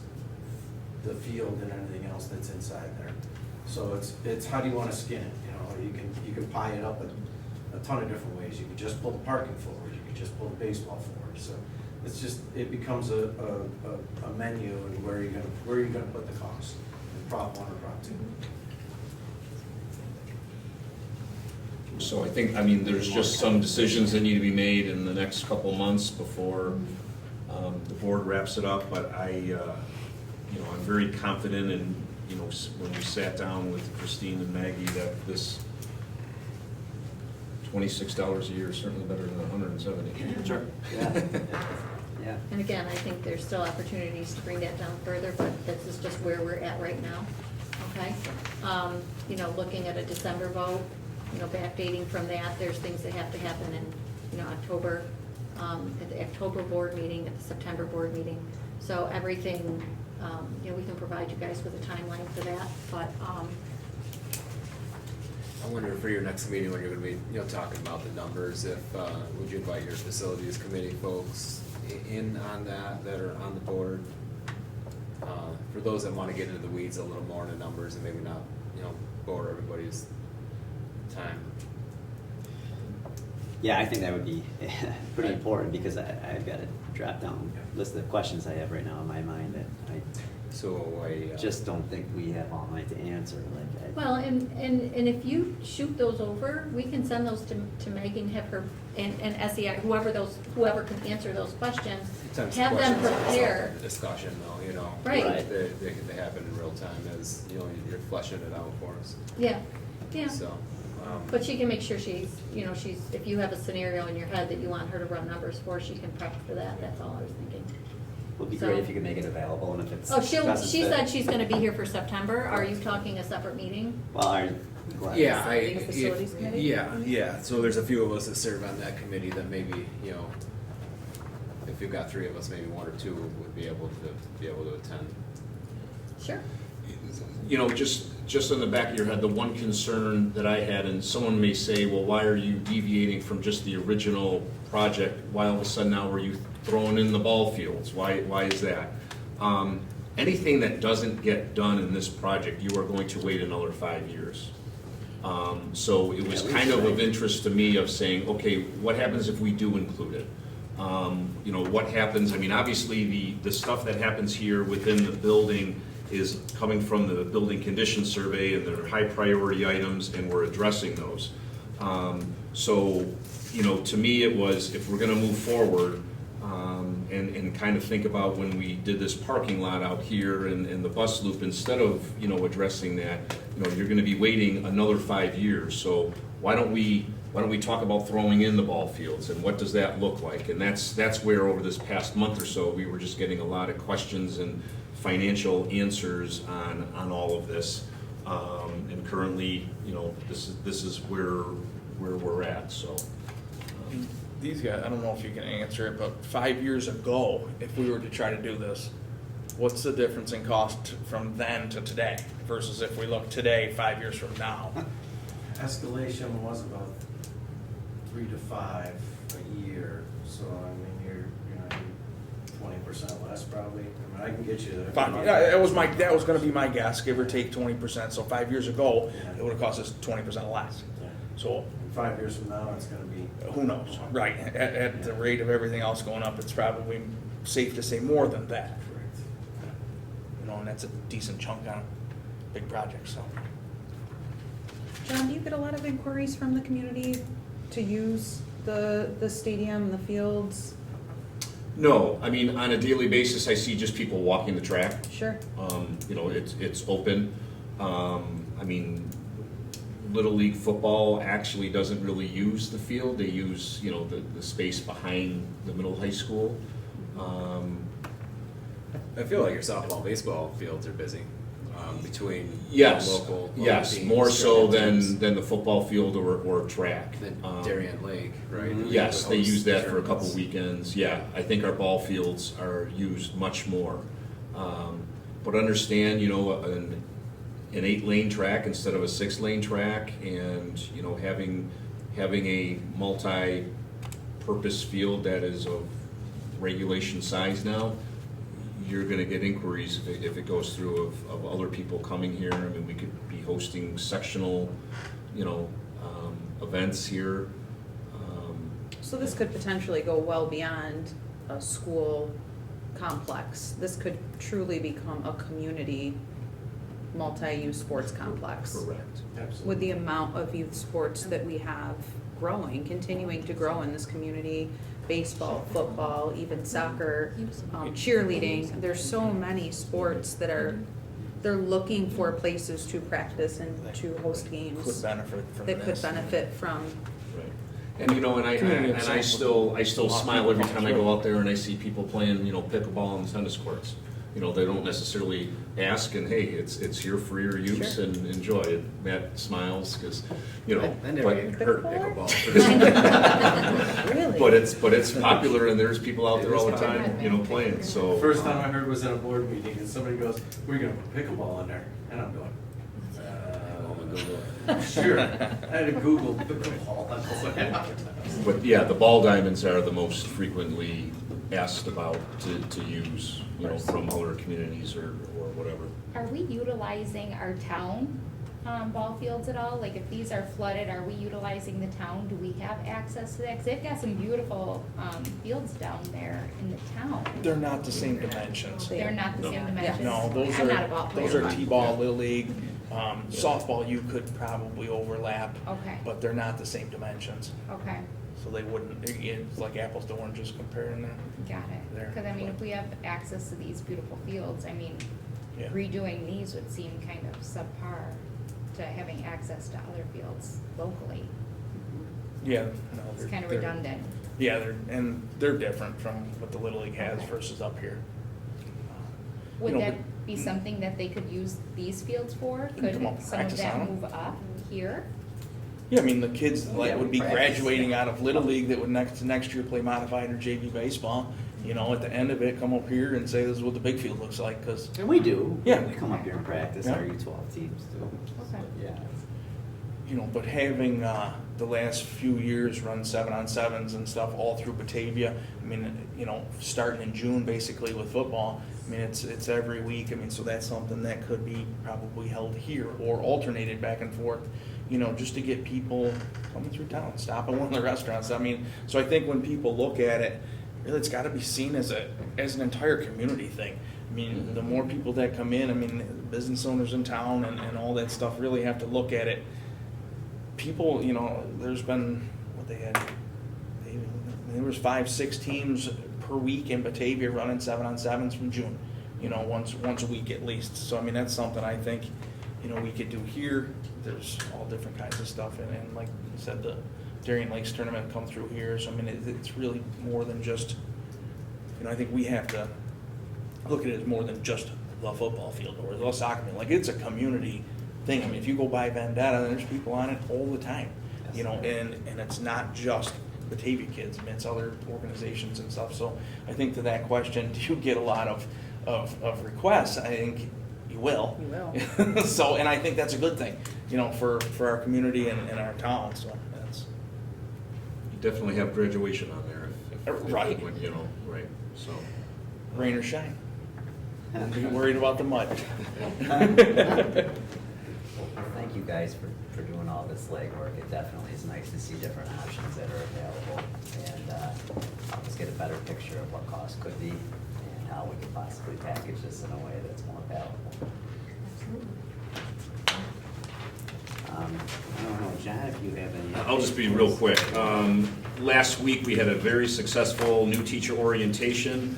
the field and everything else that's inside there. So it's how do you want to skin it? You can pie it up a ton of different ways. You could just pull the parking forward. You could just pull the baseball forward. So it becomes a menu, and where are you gonna put the cost? In Prop 1 or Prop 2? So I think, there's just some decisions that need to be made in the next couple months before the board wraps it up, but I'm very confident in, when we sat down with Christine and Maggie, that this $26 a year is certainly better than $170. Sure. Yeah. Yeah. And again, I think there's still opportunities to bring that down further, but this is just where we're at right now, okay? Looking at a December vote, backdating from that, there's things that have to happen in, October, at the October board meeting, at the September board meeting. So everything, we can provide you guys with a timeline for that, but, I wonder for your next meeting when you're gonna be, talking about the numbers, if, would you invite your facilities committee folks in on that are on the board? For those that wanna get into the weeds a little more in the numbers and maybe not, bore everybody's time. Yeah, I think that would be pretty important, because I've got a drop down list of questions I have right now in my mind that I just don't think we have all night to answer. well, and if you shoot those over, we can send those to Megan, have her, and SEI, whoever can answer those questions, Sometimes have them questions are prepare. the discussion though, Right. They happen in real time as, you're fleshing it out for us. Yeah. So. But she can make sure she's, if you have a scenario in your head that you want her to run numbers for, she can prep for that, that's all I was thinking. Would be So- great if you could make it available, and if it's. Oh, she doesn't said fit- she's gonna be here for September, are you talking a separate meeting? Well, Yeah, Facilities committee? yeah, so there's a few of us that serve on that committee that maybe, if you've got 3 of us, maybe 1 or 2 would be able to attend. Sure. Just in the back of your head, the one concern that I had, and someone may say, well, why are you deviating from just the original project? Why all of a sudden now throwing in the ball fields. Why is that? Anything that doesn't get done in this project, you are going to wait another 5 years. So it was kind of interest to me of saying, okay, what happens if we do include it? You know, what happens, I mean, obviously the stuff that happens here within the building is coming from the building condition survey, and they're high priority items, and we're addressing those. So, you know, to me it was, if we're gonna move forward, and kind of think about when we did this parking lot out here and the bus loop, instead of, you know, addressing that, you know, you're gonna be waiting another 5 years. So why don't we talk about throwing in the ball fields, and what does that look like? And that's where over this past month or so, we were just getting a lot of questions and financial answers on all of this. And currently, you know, this is where we're at, so. These guys, I don't know if you can answer it, but 5 years ago, if we were to try to do this, what's the difference in cost from then to today versus if we look today, 5 years from now? Escalation was about 3 to 5 a year, so I mean, you're 20% less probably. I mean, I can get you. That was gonna be my guess, give or take 20%. So 5 years ago, it would have cost us 20% less. Yeah. So 5 years from now, it's gonna be. who knows, right? At the rate of everything else going up, it's probably safe to say more than that. Correct. You know, and that's a decent chunk on a big project, so. John, do you get a lot of inquiries from the community to use the stadium, the fields? No, I mean, on a daily basis, I see just people walking the track. Sure. You know, it's open. I mean, Little League football actually doesn't really use the field. They use, you know, the space behind the middle high school. I feel like your softball, baseball fields are busy, between Yes, local yes, teams, more so teams. than the football field or track. Than Darien Lake, right? Yes, they Host use that for a couple tournaments. weekends, yeah. I think our ball fields are used much more. But understand, you know, an 8-lane track instead of a 6-lane track, and, you know, having a multi-purpose field that is of regulation size now, you're gonna get inquiries if it goes through of other people coming here. I mean, we could be hosting sectional, you know, events here. So this could potentially go well beyond a school complex. This could truly become a community multi-use sports complex. Correct. Absolutely. With the amount of youth sports that we have continuing to grow in this community, baseball, football, even soccer, cheerleading. There's so many sports that they're looking for places to practice and to host games. Could benefit from that could this. benefit from. Right. And, you know, and I still smile every time I go out there and I see people playing, you know, pickleball on tennis courts. You know, they don't necessarily ask, and hey, it's here for your use, Sure. and enjoy it. Matt smiles because, you know. I never but- even heard of pickleball. Really? But it's popular, and there's people out there all the time, you know, playing, so. First time I heard was in a board meeting, and somebody goes, "We're gonna put pickleball in there," and I'm going, sure. I had to Google pickleball. I was like, But yeah, the ball diamonds are the most frequently asked about to use, you know, from other communities or whatever. Are we utilizing our town ball fields at all? Like if these are flooded, are we utilizing the town? Do we have access to that? Because they've got some beautiful fields down there in the town. They're not the same dimensions. They're not the same dimensions. No, those I'm not a ball are, player, those are but- T-ball, Little League, softball you could probably overlap. Okay. But they're not the same dimensions, Okay, so they wouldn't, it's like apples to oranges comparing them. got it. There. Because I mean, if we have access to these beautiful fields, I mean, Yeah. redoing these would seem kind of subpar to having access to other fields locally. Yeah, no. It's kind of they're- redundant. Yeah, they're different from what the Little League has Okay. versus up here. Would You know, that but- be something that they could use these fields for? Can Could come up and some of practice that on 'em. move up here? Yeah, I mean, the kids Yeah, like would be practice. graduating out of Little League that would next year play modified or JV baseball. You know, at the end of it, come up here and say this is what the big field looks like, because. And we do. Yeah. We come up here and practice, Yeah. our U12 teams do. Okay. Yeah. but having the last few years run 7-on-7s and stuff all through Batavia, I mean, starting in June basically with football, I mean, it's every week. I mean, so that's something that could be probably held here or alternated back and forth, just to get people coming through town, stop at one of the restaurants. I mean, so I think when people look at it, really it's got to be seen as an entire community thing. I mean, the more people that come in, I mean, business owners in town and all that stuff really have to look at it. People, there's been, there was 5-6 teams per week in Batavia running 7-on-7s from June, once a week at least. So, I mean, that's something I think, we could do here. There's all different kinds of stuff. And like you said, the Darien Lakes tournament come through here. So, I mean, it's really more than just, I think we have to look at it as more than just the football field or the soccer field. Like, it's a community thing. I mean, if you go by Vendetta, there's people on it all the time, and it's not just Batavia kids. I mean, it's other organizations and stuff. So I think to that question, do you get a lot of requests? I think you will. You will. So, and I think that's a good thing, for our community and our town. So that's. You definitely have graduation on there. Right. Right. So. Rain or shine. Don't be worried about the mud. Thank you guys for doing all this legwork. It definitely is nice to see different options that are available and help us get a better picture of what costs could be and how we could possibly package this in a way that's more palatable. I don't know, John, if you have any. I'll just be real quick. Last week we had a very successful new teacher orientation.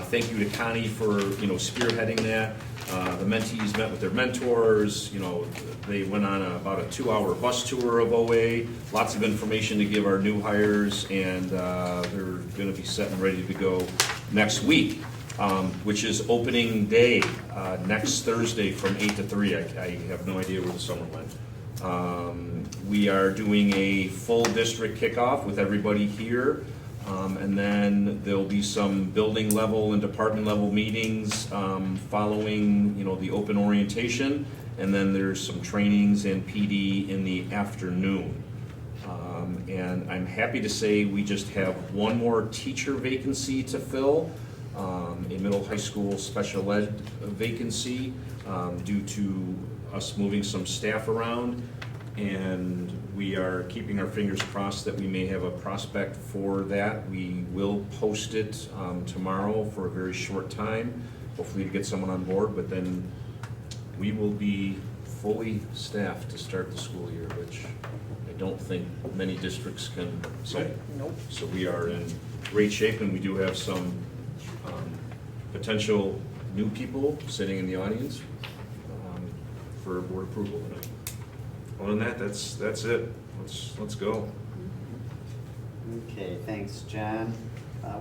Thank you to Connie for spearheading that. The mentees met with their mentors. They went on about a 2-hour bus tour of OA. Lots of information to give our new hires, and they're going to be set and ready to go next week, which is opening day next Thursday from 8 to 3. I have no idea where the summer went. We are doing a full district kickoff with everybody here. And then there'll be some building level and department level meetings following, the open orientation. And then there's some trainings and PD in the afternoon. And I'm happy to say we just have one more teacher vacancy to fill, a middle high school special ed vacancy due to us moving some staff around. And we are keeping our fingers crossed that we may have a prospect for that. We will post it tomorrow for a very short time, hopefully to get someone on board, but then we will be fully staffed to start the school year, which I don't think many districts can say. Nope. So we are in great shape, and we do have some potential new people sitting in the audience for board approval tonight. Other than that, that's it. Let's go. Okay, thanks, John.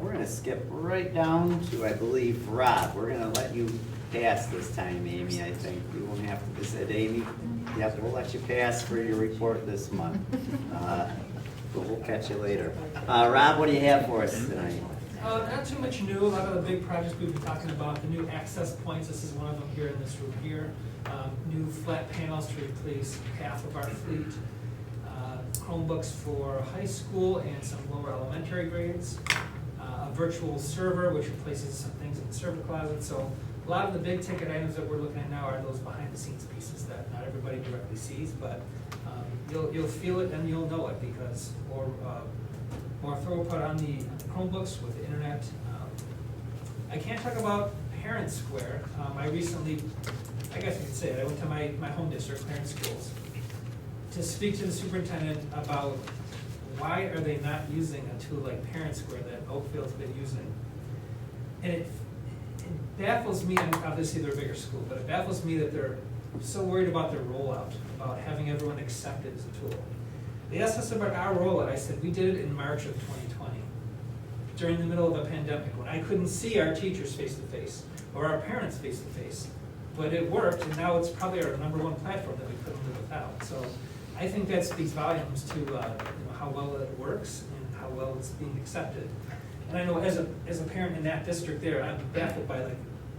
We're going to skip right down to, I believe, Rob. We're going to let you pass this time, Amy. I think we won't have to visit Amy. Yep, we'll let you pass for your report this month. But we'll catch you later. Rob, what do you have for us tonight? Not too much new. A lot of the big projects we've been talking about, the new access points. This is one of them here in this room here. New flat panels to replace half of our fleet. Chromebooks for high school and some lower elementary grades. A virtual server, which replaces some things in the server closet. So a lot of the big ticket items that we're looking at now are those behind the scenes pieces that not everybody directly sees, but you'll feel it and you'll know it because more throughput on the Chromebooks with the internet. I can't talk about Parent Square. I recently, I guess I could say it, I went to my home district, Parent Schools, to speak to the superintendent about why are they not using a tool like Parent Square that Oakfield's been using. And it baffles me, and obviously they're a bigger school, but it baffles me that they're so worried about their rollout, about having everyone accept it as a tool. They asked us about our rollout. I said, we did it in March of 2020, during the middle of a pandemic, when I couldn't see our teachers face-to-face, or our parents face-to-face. But it worked, and now it's probably our #1 platform that we couldn't live without. So I think that speaks volumes to how well it works and how well it's being accepted. And I know as a parent in that district there, I'm baffled by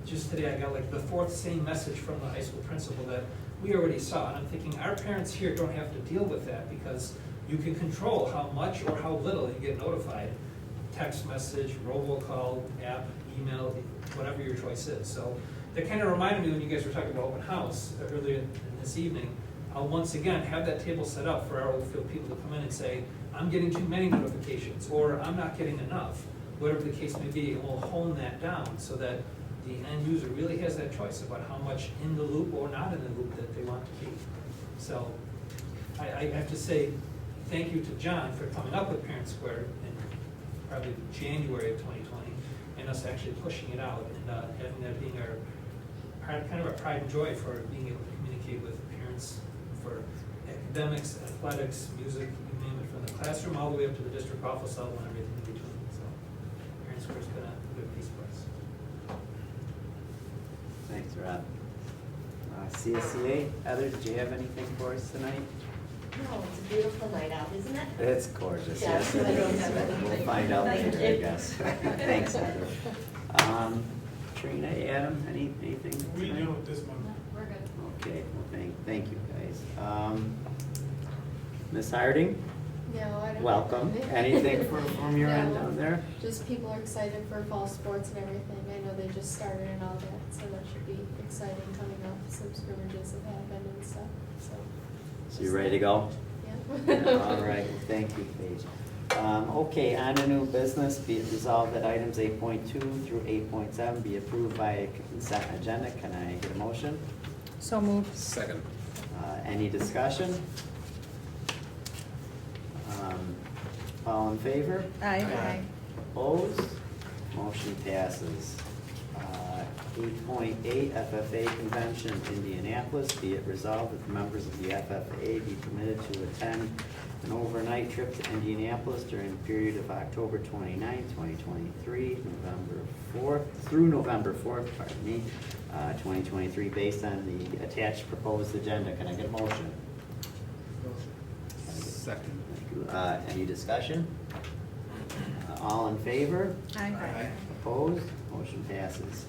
just today I got the 4th same message from the high school principal that we already saw. And I'm thinking our parents here don't have to deal with that because you can control how much or how little you get notified. Text message, robocall, app, email, whatever your choice is. So that kind of reminded me when you guys were talking about open house earlier in this evening. I'll once again have that table set up for our Oakfield people to come in and say, I'm getting too many notifications, or I'm not getting enough, whatever the case may be, and we'll hone that down so that the end user really has that choice about how much in the loop or not in the loop that they want to keep. So I have to say thank you to John for coming up with Parent Square in probably January of 2020, and us actually pushing it out and having that being our kind of our pride and joy for being able to communicate with parents for academics, athletics, music, you name it, from the classroom all the way up to the district office level and everything in between. So Parent Square's been a good piece for us. Thanks, Rob. CSCA, Heather, did you have anything for us tonight? No, it's a beautiful night out, isn't it? It's gorgeous, Yeah, yes it I don't is. have anything. We'll find out Thank later, I you. guess. Thanks, Heather. Trina, Adam, anything? We tonight? do this month. We're good. Okay, well, thank you, guys. Ms. Harding, No, I don't. welcome. Anything from your end No, down there? Just people are excited for fall sports and everything. I know they just started and all that, so that should be exciting coming up. Some scrimmages have happened and stuff, so. So you ready to go? Yeah. All right, well, thank you, Paige. Okay, on to new business, be it resolved that items 8.2 through 8.7 be approved by a consent agenda. Can I get a motion? So moved. Second. Any discussion? All in favor? Aye. Opposed? Motion passes. 8.8 FFA Convention, Indianapolis. Be it resolved that the members of the FFA be permitted to attend an overnight trip to Indianapolis during the period of October 29, 2023, November 4th, through November 4th, pardon me, 2023, based on the attached proposed agenda. Can I get a motion? Second. Thank you. Any discussion? All in favor? Aye. Opposed? Motion passes.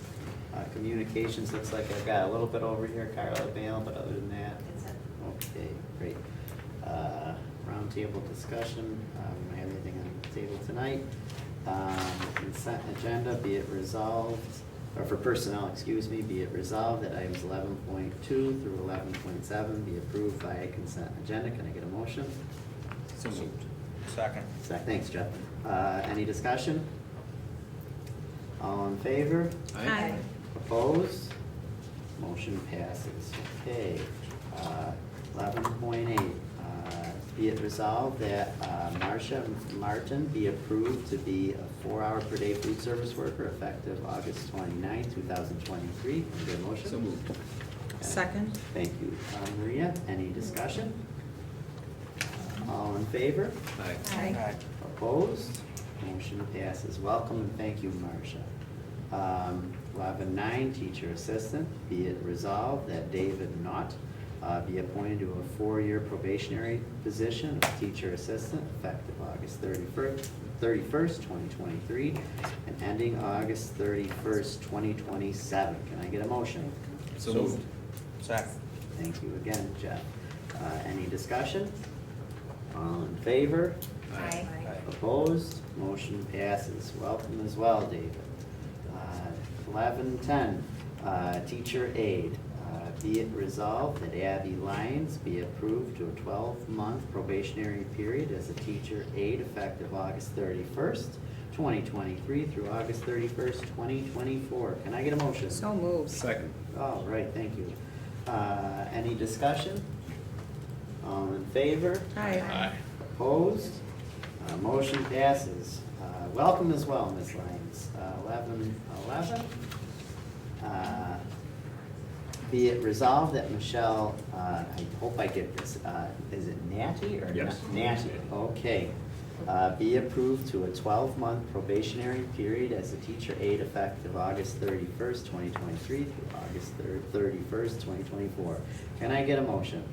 Communications, looks like I've got a little bit over here, Carla Bale, but other than that, okay, great. Roundtable discussion, we don't have anything on the table tonight. Consent agenda, be it resolved, or for personnel, excuse me, be it resolved that items 11.2 through 11.7 be approved by a consent agenda. Can I get a motion? So moved. Second. Thanks, Jeff. Any discussion? All in favor? Aye. Opposed? Motion passes. Okay. 11.8, be it resolved that Marcia Martin be approved to be a 4-hour per day food service worker effective August 29, 2023. Can I get a motion? So moved. Second. Thank you. Maria, any discussion? All in favor? Aye. Opposed? Motion passes. Welcome and thank you, Marcia. 11.9, teacher assistant, be it resolved that David Knott be appointed to a 4-year probationary position of teacher assistant effective August 31st, 2023, and ending August 31st, 2027. Can I get a motion? So moved. Second. Thank you again, Jeff. Any discussion? All in favor? Aye. Opposed? Motion passes. Welcome as well, David. 11.10, teacher aide. Be it resolved that Abby Lyons be approved to a 12-month probationary period as a teacher aide effective August 31st, 2023 through August 31st, 2024. Can I get a motion? So moved. Second. All right, thank you. Any discussion? All in favor? Aye. Opposed? Motion passes. Welcome as well, Ms. Lyons. 11.11. Be it resolved that Michelle, I hope I get this, is it Natty or? Yes. Natty, okay. Be approved to a 12-month probationary period as a teacher aide effective August 31st, 2023 through August 31st, 2024. Can I get a motion?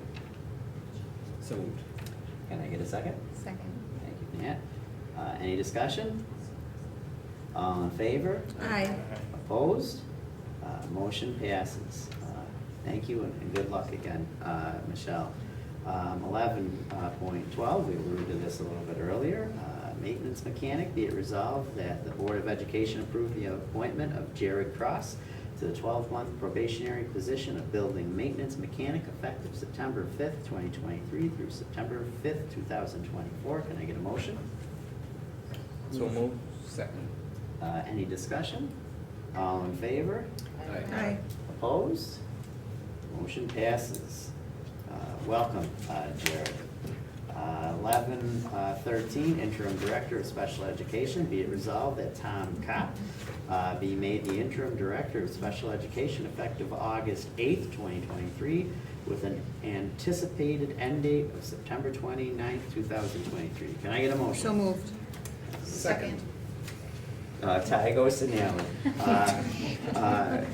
So moved. Can I get a second? Second. Thank you, Nat. Any discussion? All in favor? Aye. Opposed? Motion passes. Thank you and good luck again, Michelle. 11.12, we alluded to this a little bit earlier. Maintenance mechanic, be it resolved that the Board of Education approve the appointment of Jared Cross to the 12-month probationary position of building maintenance mechanic effective September 5th, 2023 through September 5th, 2024. Can I get a motion? So move. Second. Any discussion? All in favor? Aye. Opposed? Motion passes. Welcome, Jared. 11.13, interim director of special education, be it resolved that Tom Kopp be made the interim director of special education effective August 8th, 2023, with an anticipated end date of September 29th, 2023. Can I get a motion? So moved. Second. Tie goes to Natalie.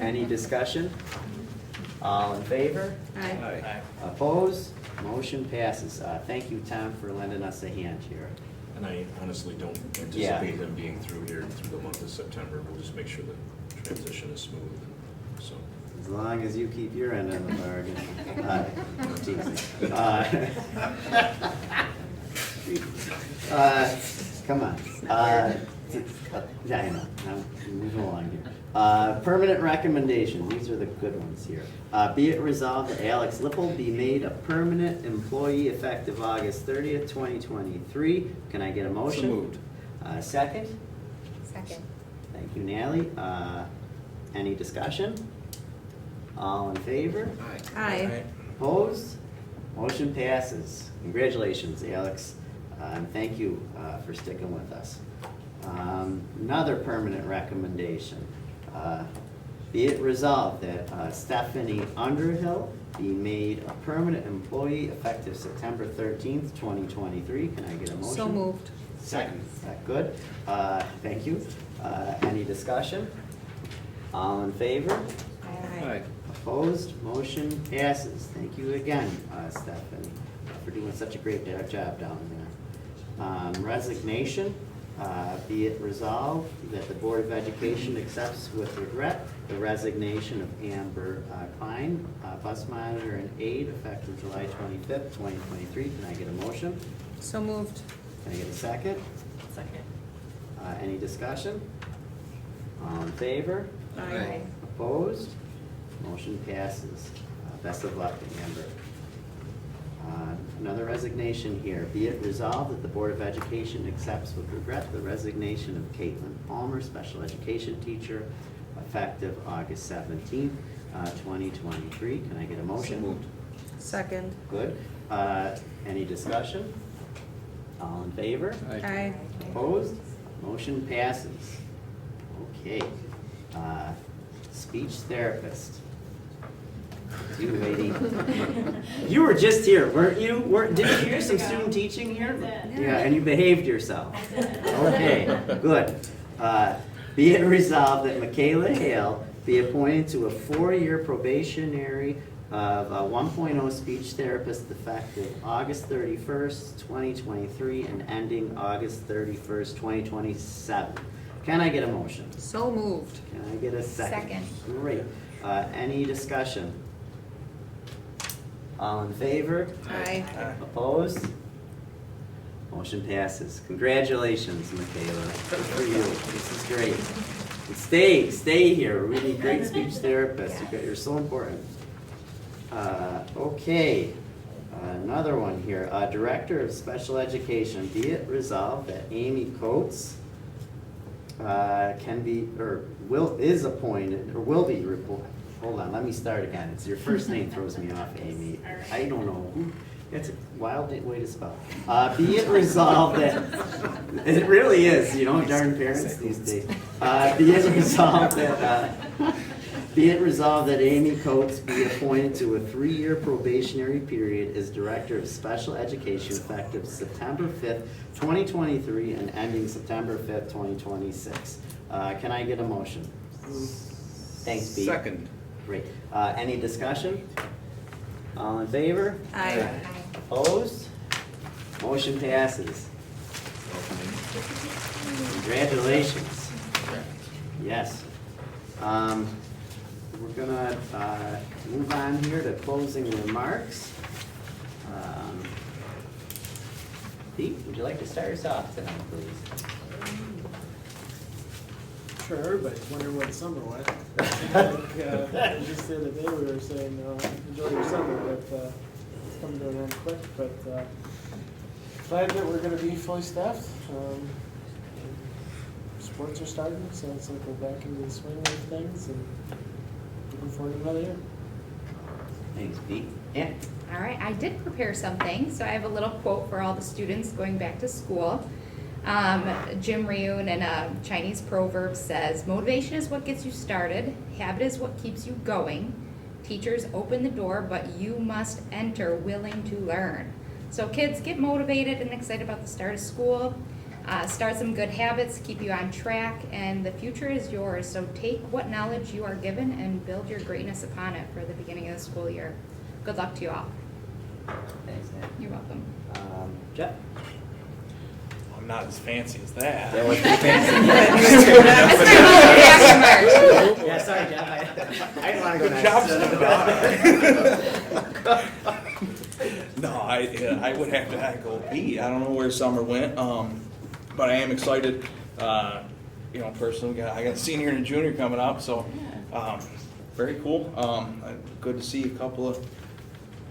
Any discussion? All in favor? Aye. Opposed? Motion passes. Thank you, Tom, for lending us a hand here. And I honestly don't Yeah. anticipate him being through here through the month of September. We'll just make sure the transition is smooth, so. As long as you keep your end of the bargain. Teasing. Come on. Yeah, I know. I'm moving along here. Permanent recommendation. These are the good ones here. Be it resolved that Alex Lipple be made a permanent employee effective August 30th, 2023. Can I get a motion? So moved. Second? Second. Thank you, Natalie. Any discussion? All in favor? Aye. Opposed? Motion passes. Congratulations, Alex, and thank you for sticking with us. Another permanent recommendation. Be it resolved that Stephanie Underhill be made a permanent employee effective September 13th, 2023. Can I get a motion? So moved. Second. Is that good? Thank you. Any discussion? All in favor? Aye. Opposed? Motion passes. Thank you again, Stephanie, for doing such a great job down there. Resignation. Be it resolved that the Board of Education accepts with regret the resignation of Amber Klein, bus monitor and aide, effective July 25th, 2023. Can I get a motion? So moved. Can I get a second? Second. Any discussion? All in favor? Aye. Opposed? Motion passes. Best of luck, Amber. Another resignation here. Be it resolved that the Board of Education accepts with regret the resignation of Caitlin Palmer, special education teacher, effective August 17th, 2023. Can I get a motion? So moved. Second. Good. Any discussion? All in favor? Aye. Opposed? Motion passes. Okay. Speech therapist. It's you, lady. You were just here, weren't you? Didn't you hear some student teaching here? Yeah, and you behaved yourself. Okay, good. Be it resolved that Michaela Hale be appointed to a 4-year probationary of a 1.0 speech therapist effective August 31st, 2023 and ending August 31st, 2027. Can I get a motion? So moved. Can I get a second? Second. Great. Any discussion? All in favor? Aye. Opposed? Motion passes. Congratulations, Michaela. Good for you. This is great. And stay here. We need great speech therapists. You're so important. Okay. Another one here. Director of Special Education. Be it resolved that Amy Coates is appointed, or will be reported. Hold on, let me start again. It's your first name throws me off, Amy. I don't know who. That's a wild way to spell. Be it resolved that, it really is, darn parents these days. Be it resolved that Amy Coates be appointed to a 3-year probationary period as Director of Special Education effective September 5th, 2023 and ending September 5th, 2026. Can I get a motion? Thanks, Pete. Second. Great. Any discussion? All in favor? Aye. Opposed? Motion passes. Congratulations. Yes. we're gonna move on here to closing remarks. Pete, would you like to start us off tonight, please? Sure, everybody's wondering what summer was. Just the other day we were saying, enjoy your summer, but it's coming to an end quick. But glad that we're going to be fully staffed. Sports are starting, so it's like we're back into the swing of things, and looking forward to another year. Thanks, Pete. Yeah. All right, I did prepare something, so I have a little quote for all the students going back to school. Jim Ryun in a Chinese proverb says, motivation is what gets you started, habit is what keeps you going, teachers open the door, but you must enter willing to learn. So kids, get motivated and excited about the start of school. Start some good habits, keep you on track, and the future is yours. So take what knowledge you are given and build your greatness upon it for the beginning of the school year. Good luck to you all. Thanks, Nat. You're welcome. Jeff? I'm not as fancy as that. That was fancy. Yeah, sorry, Jeff. I didn't want to go Good job, No, I would have to echo Pete. I don't know where summer went, but I am excited. Personally, I got a senior and a junior coming up, so very cool. Good to see a couple of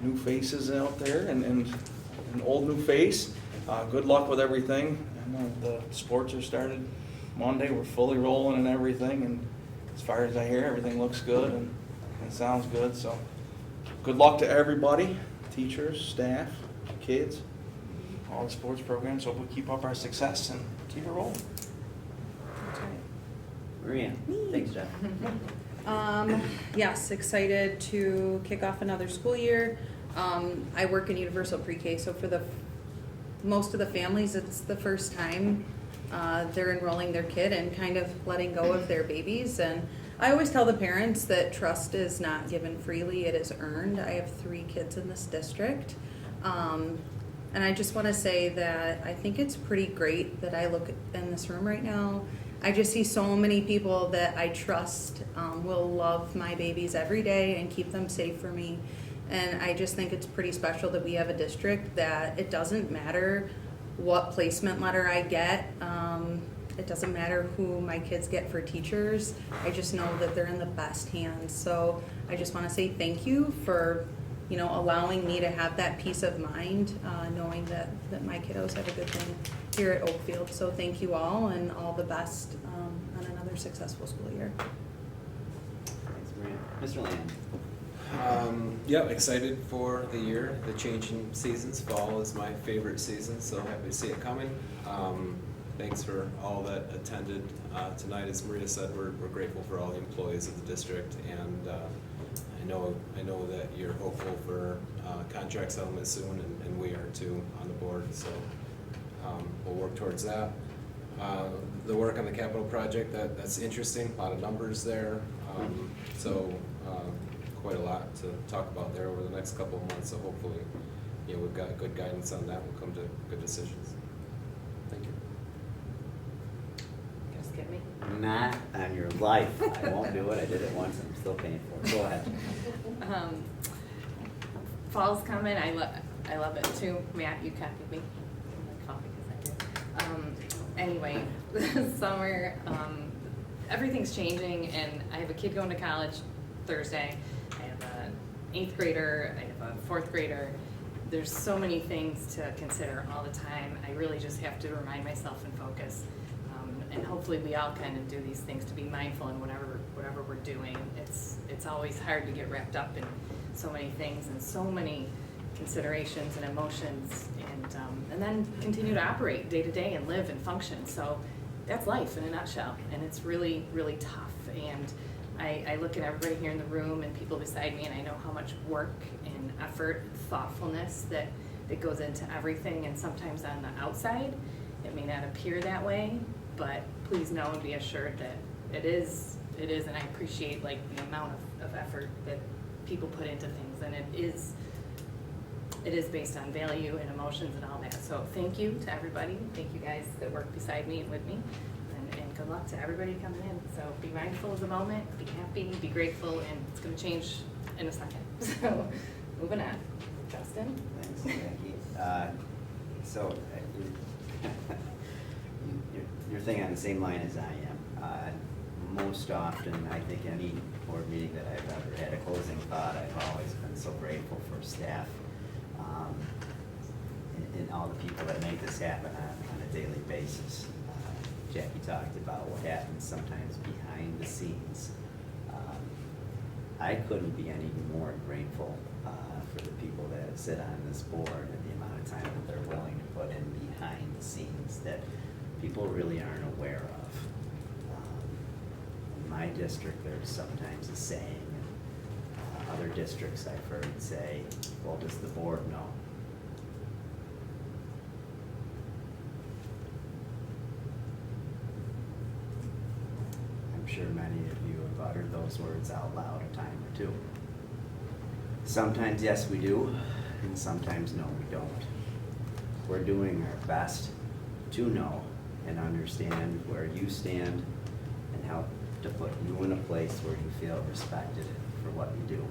new faces out there and an old new face. Good luck with everything. I know the sports are started Monday. We're fully rolling and everything, and as far as I hear, everything looks good and sounds good. So good luck to everybody. Teachers, staff, kids, all the sports programs. Hope we keep up our success and keep it rolling. That's right. Maria? Thanks, Jeff. Yes, excited to kick off another school year. I work in universal pre-K, so for most of the families, it's the first time they're enrolling their kid and kind of letting go of their babies. And I always tell the parents that trust is not given freely, it is earned. I have 3 kids in this district. And I just want to say that I think it's pretty great that I look in this room right now. I just see so many people that I trust will love my babies every day and keep them safe for me. And I just think it's pretty special that we have a district that it doesn't matter what placement letter I get. It doesn't matter who my kids get for teachers. I just know that they're in the best hands. So I just want to say thank you for, allowing me to have that peace of mind, knowing that my kiddos have a good thing here at Oakfield. So thank you all, and all the best on another successful school year. Thanks, Maria. Mr. Land? Excited for the year, the changing seasons. Fall is my favorite season, so happy to see it coming. Thanks for all that attended tonight. As Maria said, we're grateful for all the employees of the district, and I know that you're hopeful for contract settlement soon, and we are too on the board. So we'll work towards that. The work on the capital project, that's interesting. A lot of numbers there. Quite a lot to talk about there over the next couple of months. So hopefully, we've got good guidance on that. We'll come to good decisions. Thank you. Just get me. Not on your life. I won't do it. I did it once. I'm still paying for it. Go ahead. Fall's coming. I love it too. Matt, you copied me. Anyway, summer, everything's changing, and I have a kid going to college Thursday. I have an 8th grader. I have a 4th grader. There's so many things to consider all the time. I really just have to remind myself and focus. And hopefully we all kind of do these things to be mindful in whatever we're doing. It's always hard to get wrapped up in so many things and so many considerations and emotions, and then continue to operate day to day and live and function. So that's life in a nutshell, and it's really, really tough. And I look at everybody here in the room and people beside me, and I know how much work and effort and thoughtfulness that goes into everything. And sometimes on the outside, it may not appear that way, but please know and be assured that it is, and I appreciate the amount of effort that people put into things, and it is based on value and emotions and all that. So thank you to everybody. Thank you guys that work beside me and with me, and good luck to everybody coming in. So be mindful of the moment, be happy, be grateful, and it's gonna change in a second. So, moving on. Justin? Thanks, Jackie. So, you're thinking on the same line as I am. Most often, I think any board meeting that I've ever had a closing thought, I've always been so grateful for staff and all the people that make this happen on a daily basis. Jackie talked about what happens sometimes behind the scenes. I couldn't be any more grateful for the people that sit on this board and the amount of time that they're willing to put in behind the scenes that people really aren't aware of. In my district, there's sometimes a saying, and other districts I've heard say, well, does the board know? I'm sure many of you have uttered those words out loud a time or two. Sometimes, yes, we do, and sometimes, no, we don't. We're doing our best to know and understand where you stand and help to put you in a place where you feel respected for what you do.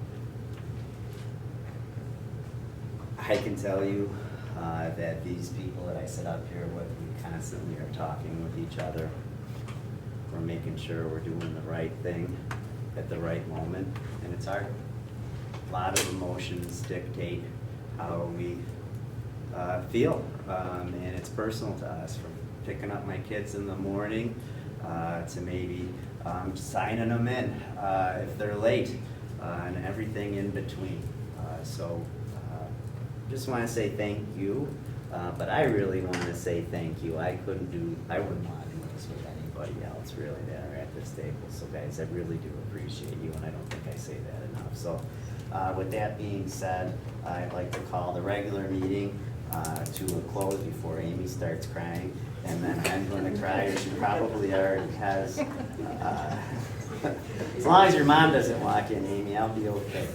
I can tell you that these people that I sit up here with, we constantly are talking with each other. We're making sure we're doing the right thing at the right moment, and it's hard. A lot of emotions dictate how we feel, and it's personal to us, from picking up my kids in the morning to maybe signing them in if they're late, and everything in between. So just want to say thank you, but I really want to say thank you. I wouldn't want to do this with anybody else really that are at this table. So guys, I really do appreciate you, and I don't think I say that enough. So with that being said, I'd like to call the regular meeting to a close before Amy starts crying, and then I'm going to cry, or she probably already has. As long as your mom doesn't walk in, Amy, I'll be okay.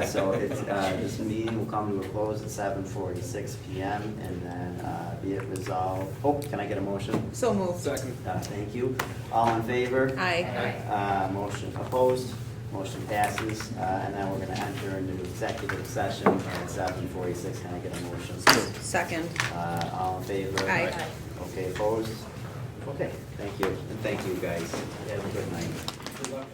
So this meeting will come to a close at 7:46 p.m. and then be it resolved. Oh, can I get a motion? So moved. Second. Thank you. All in favor? Aye. Motion opposed? Motion passes. And then we're going to enter into executive session at 7:46. Can I get a motion? Second. All in favor? Aye. Okay, opposed? Okay, thank you. And thank you, guys. Have a good night. Good luck.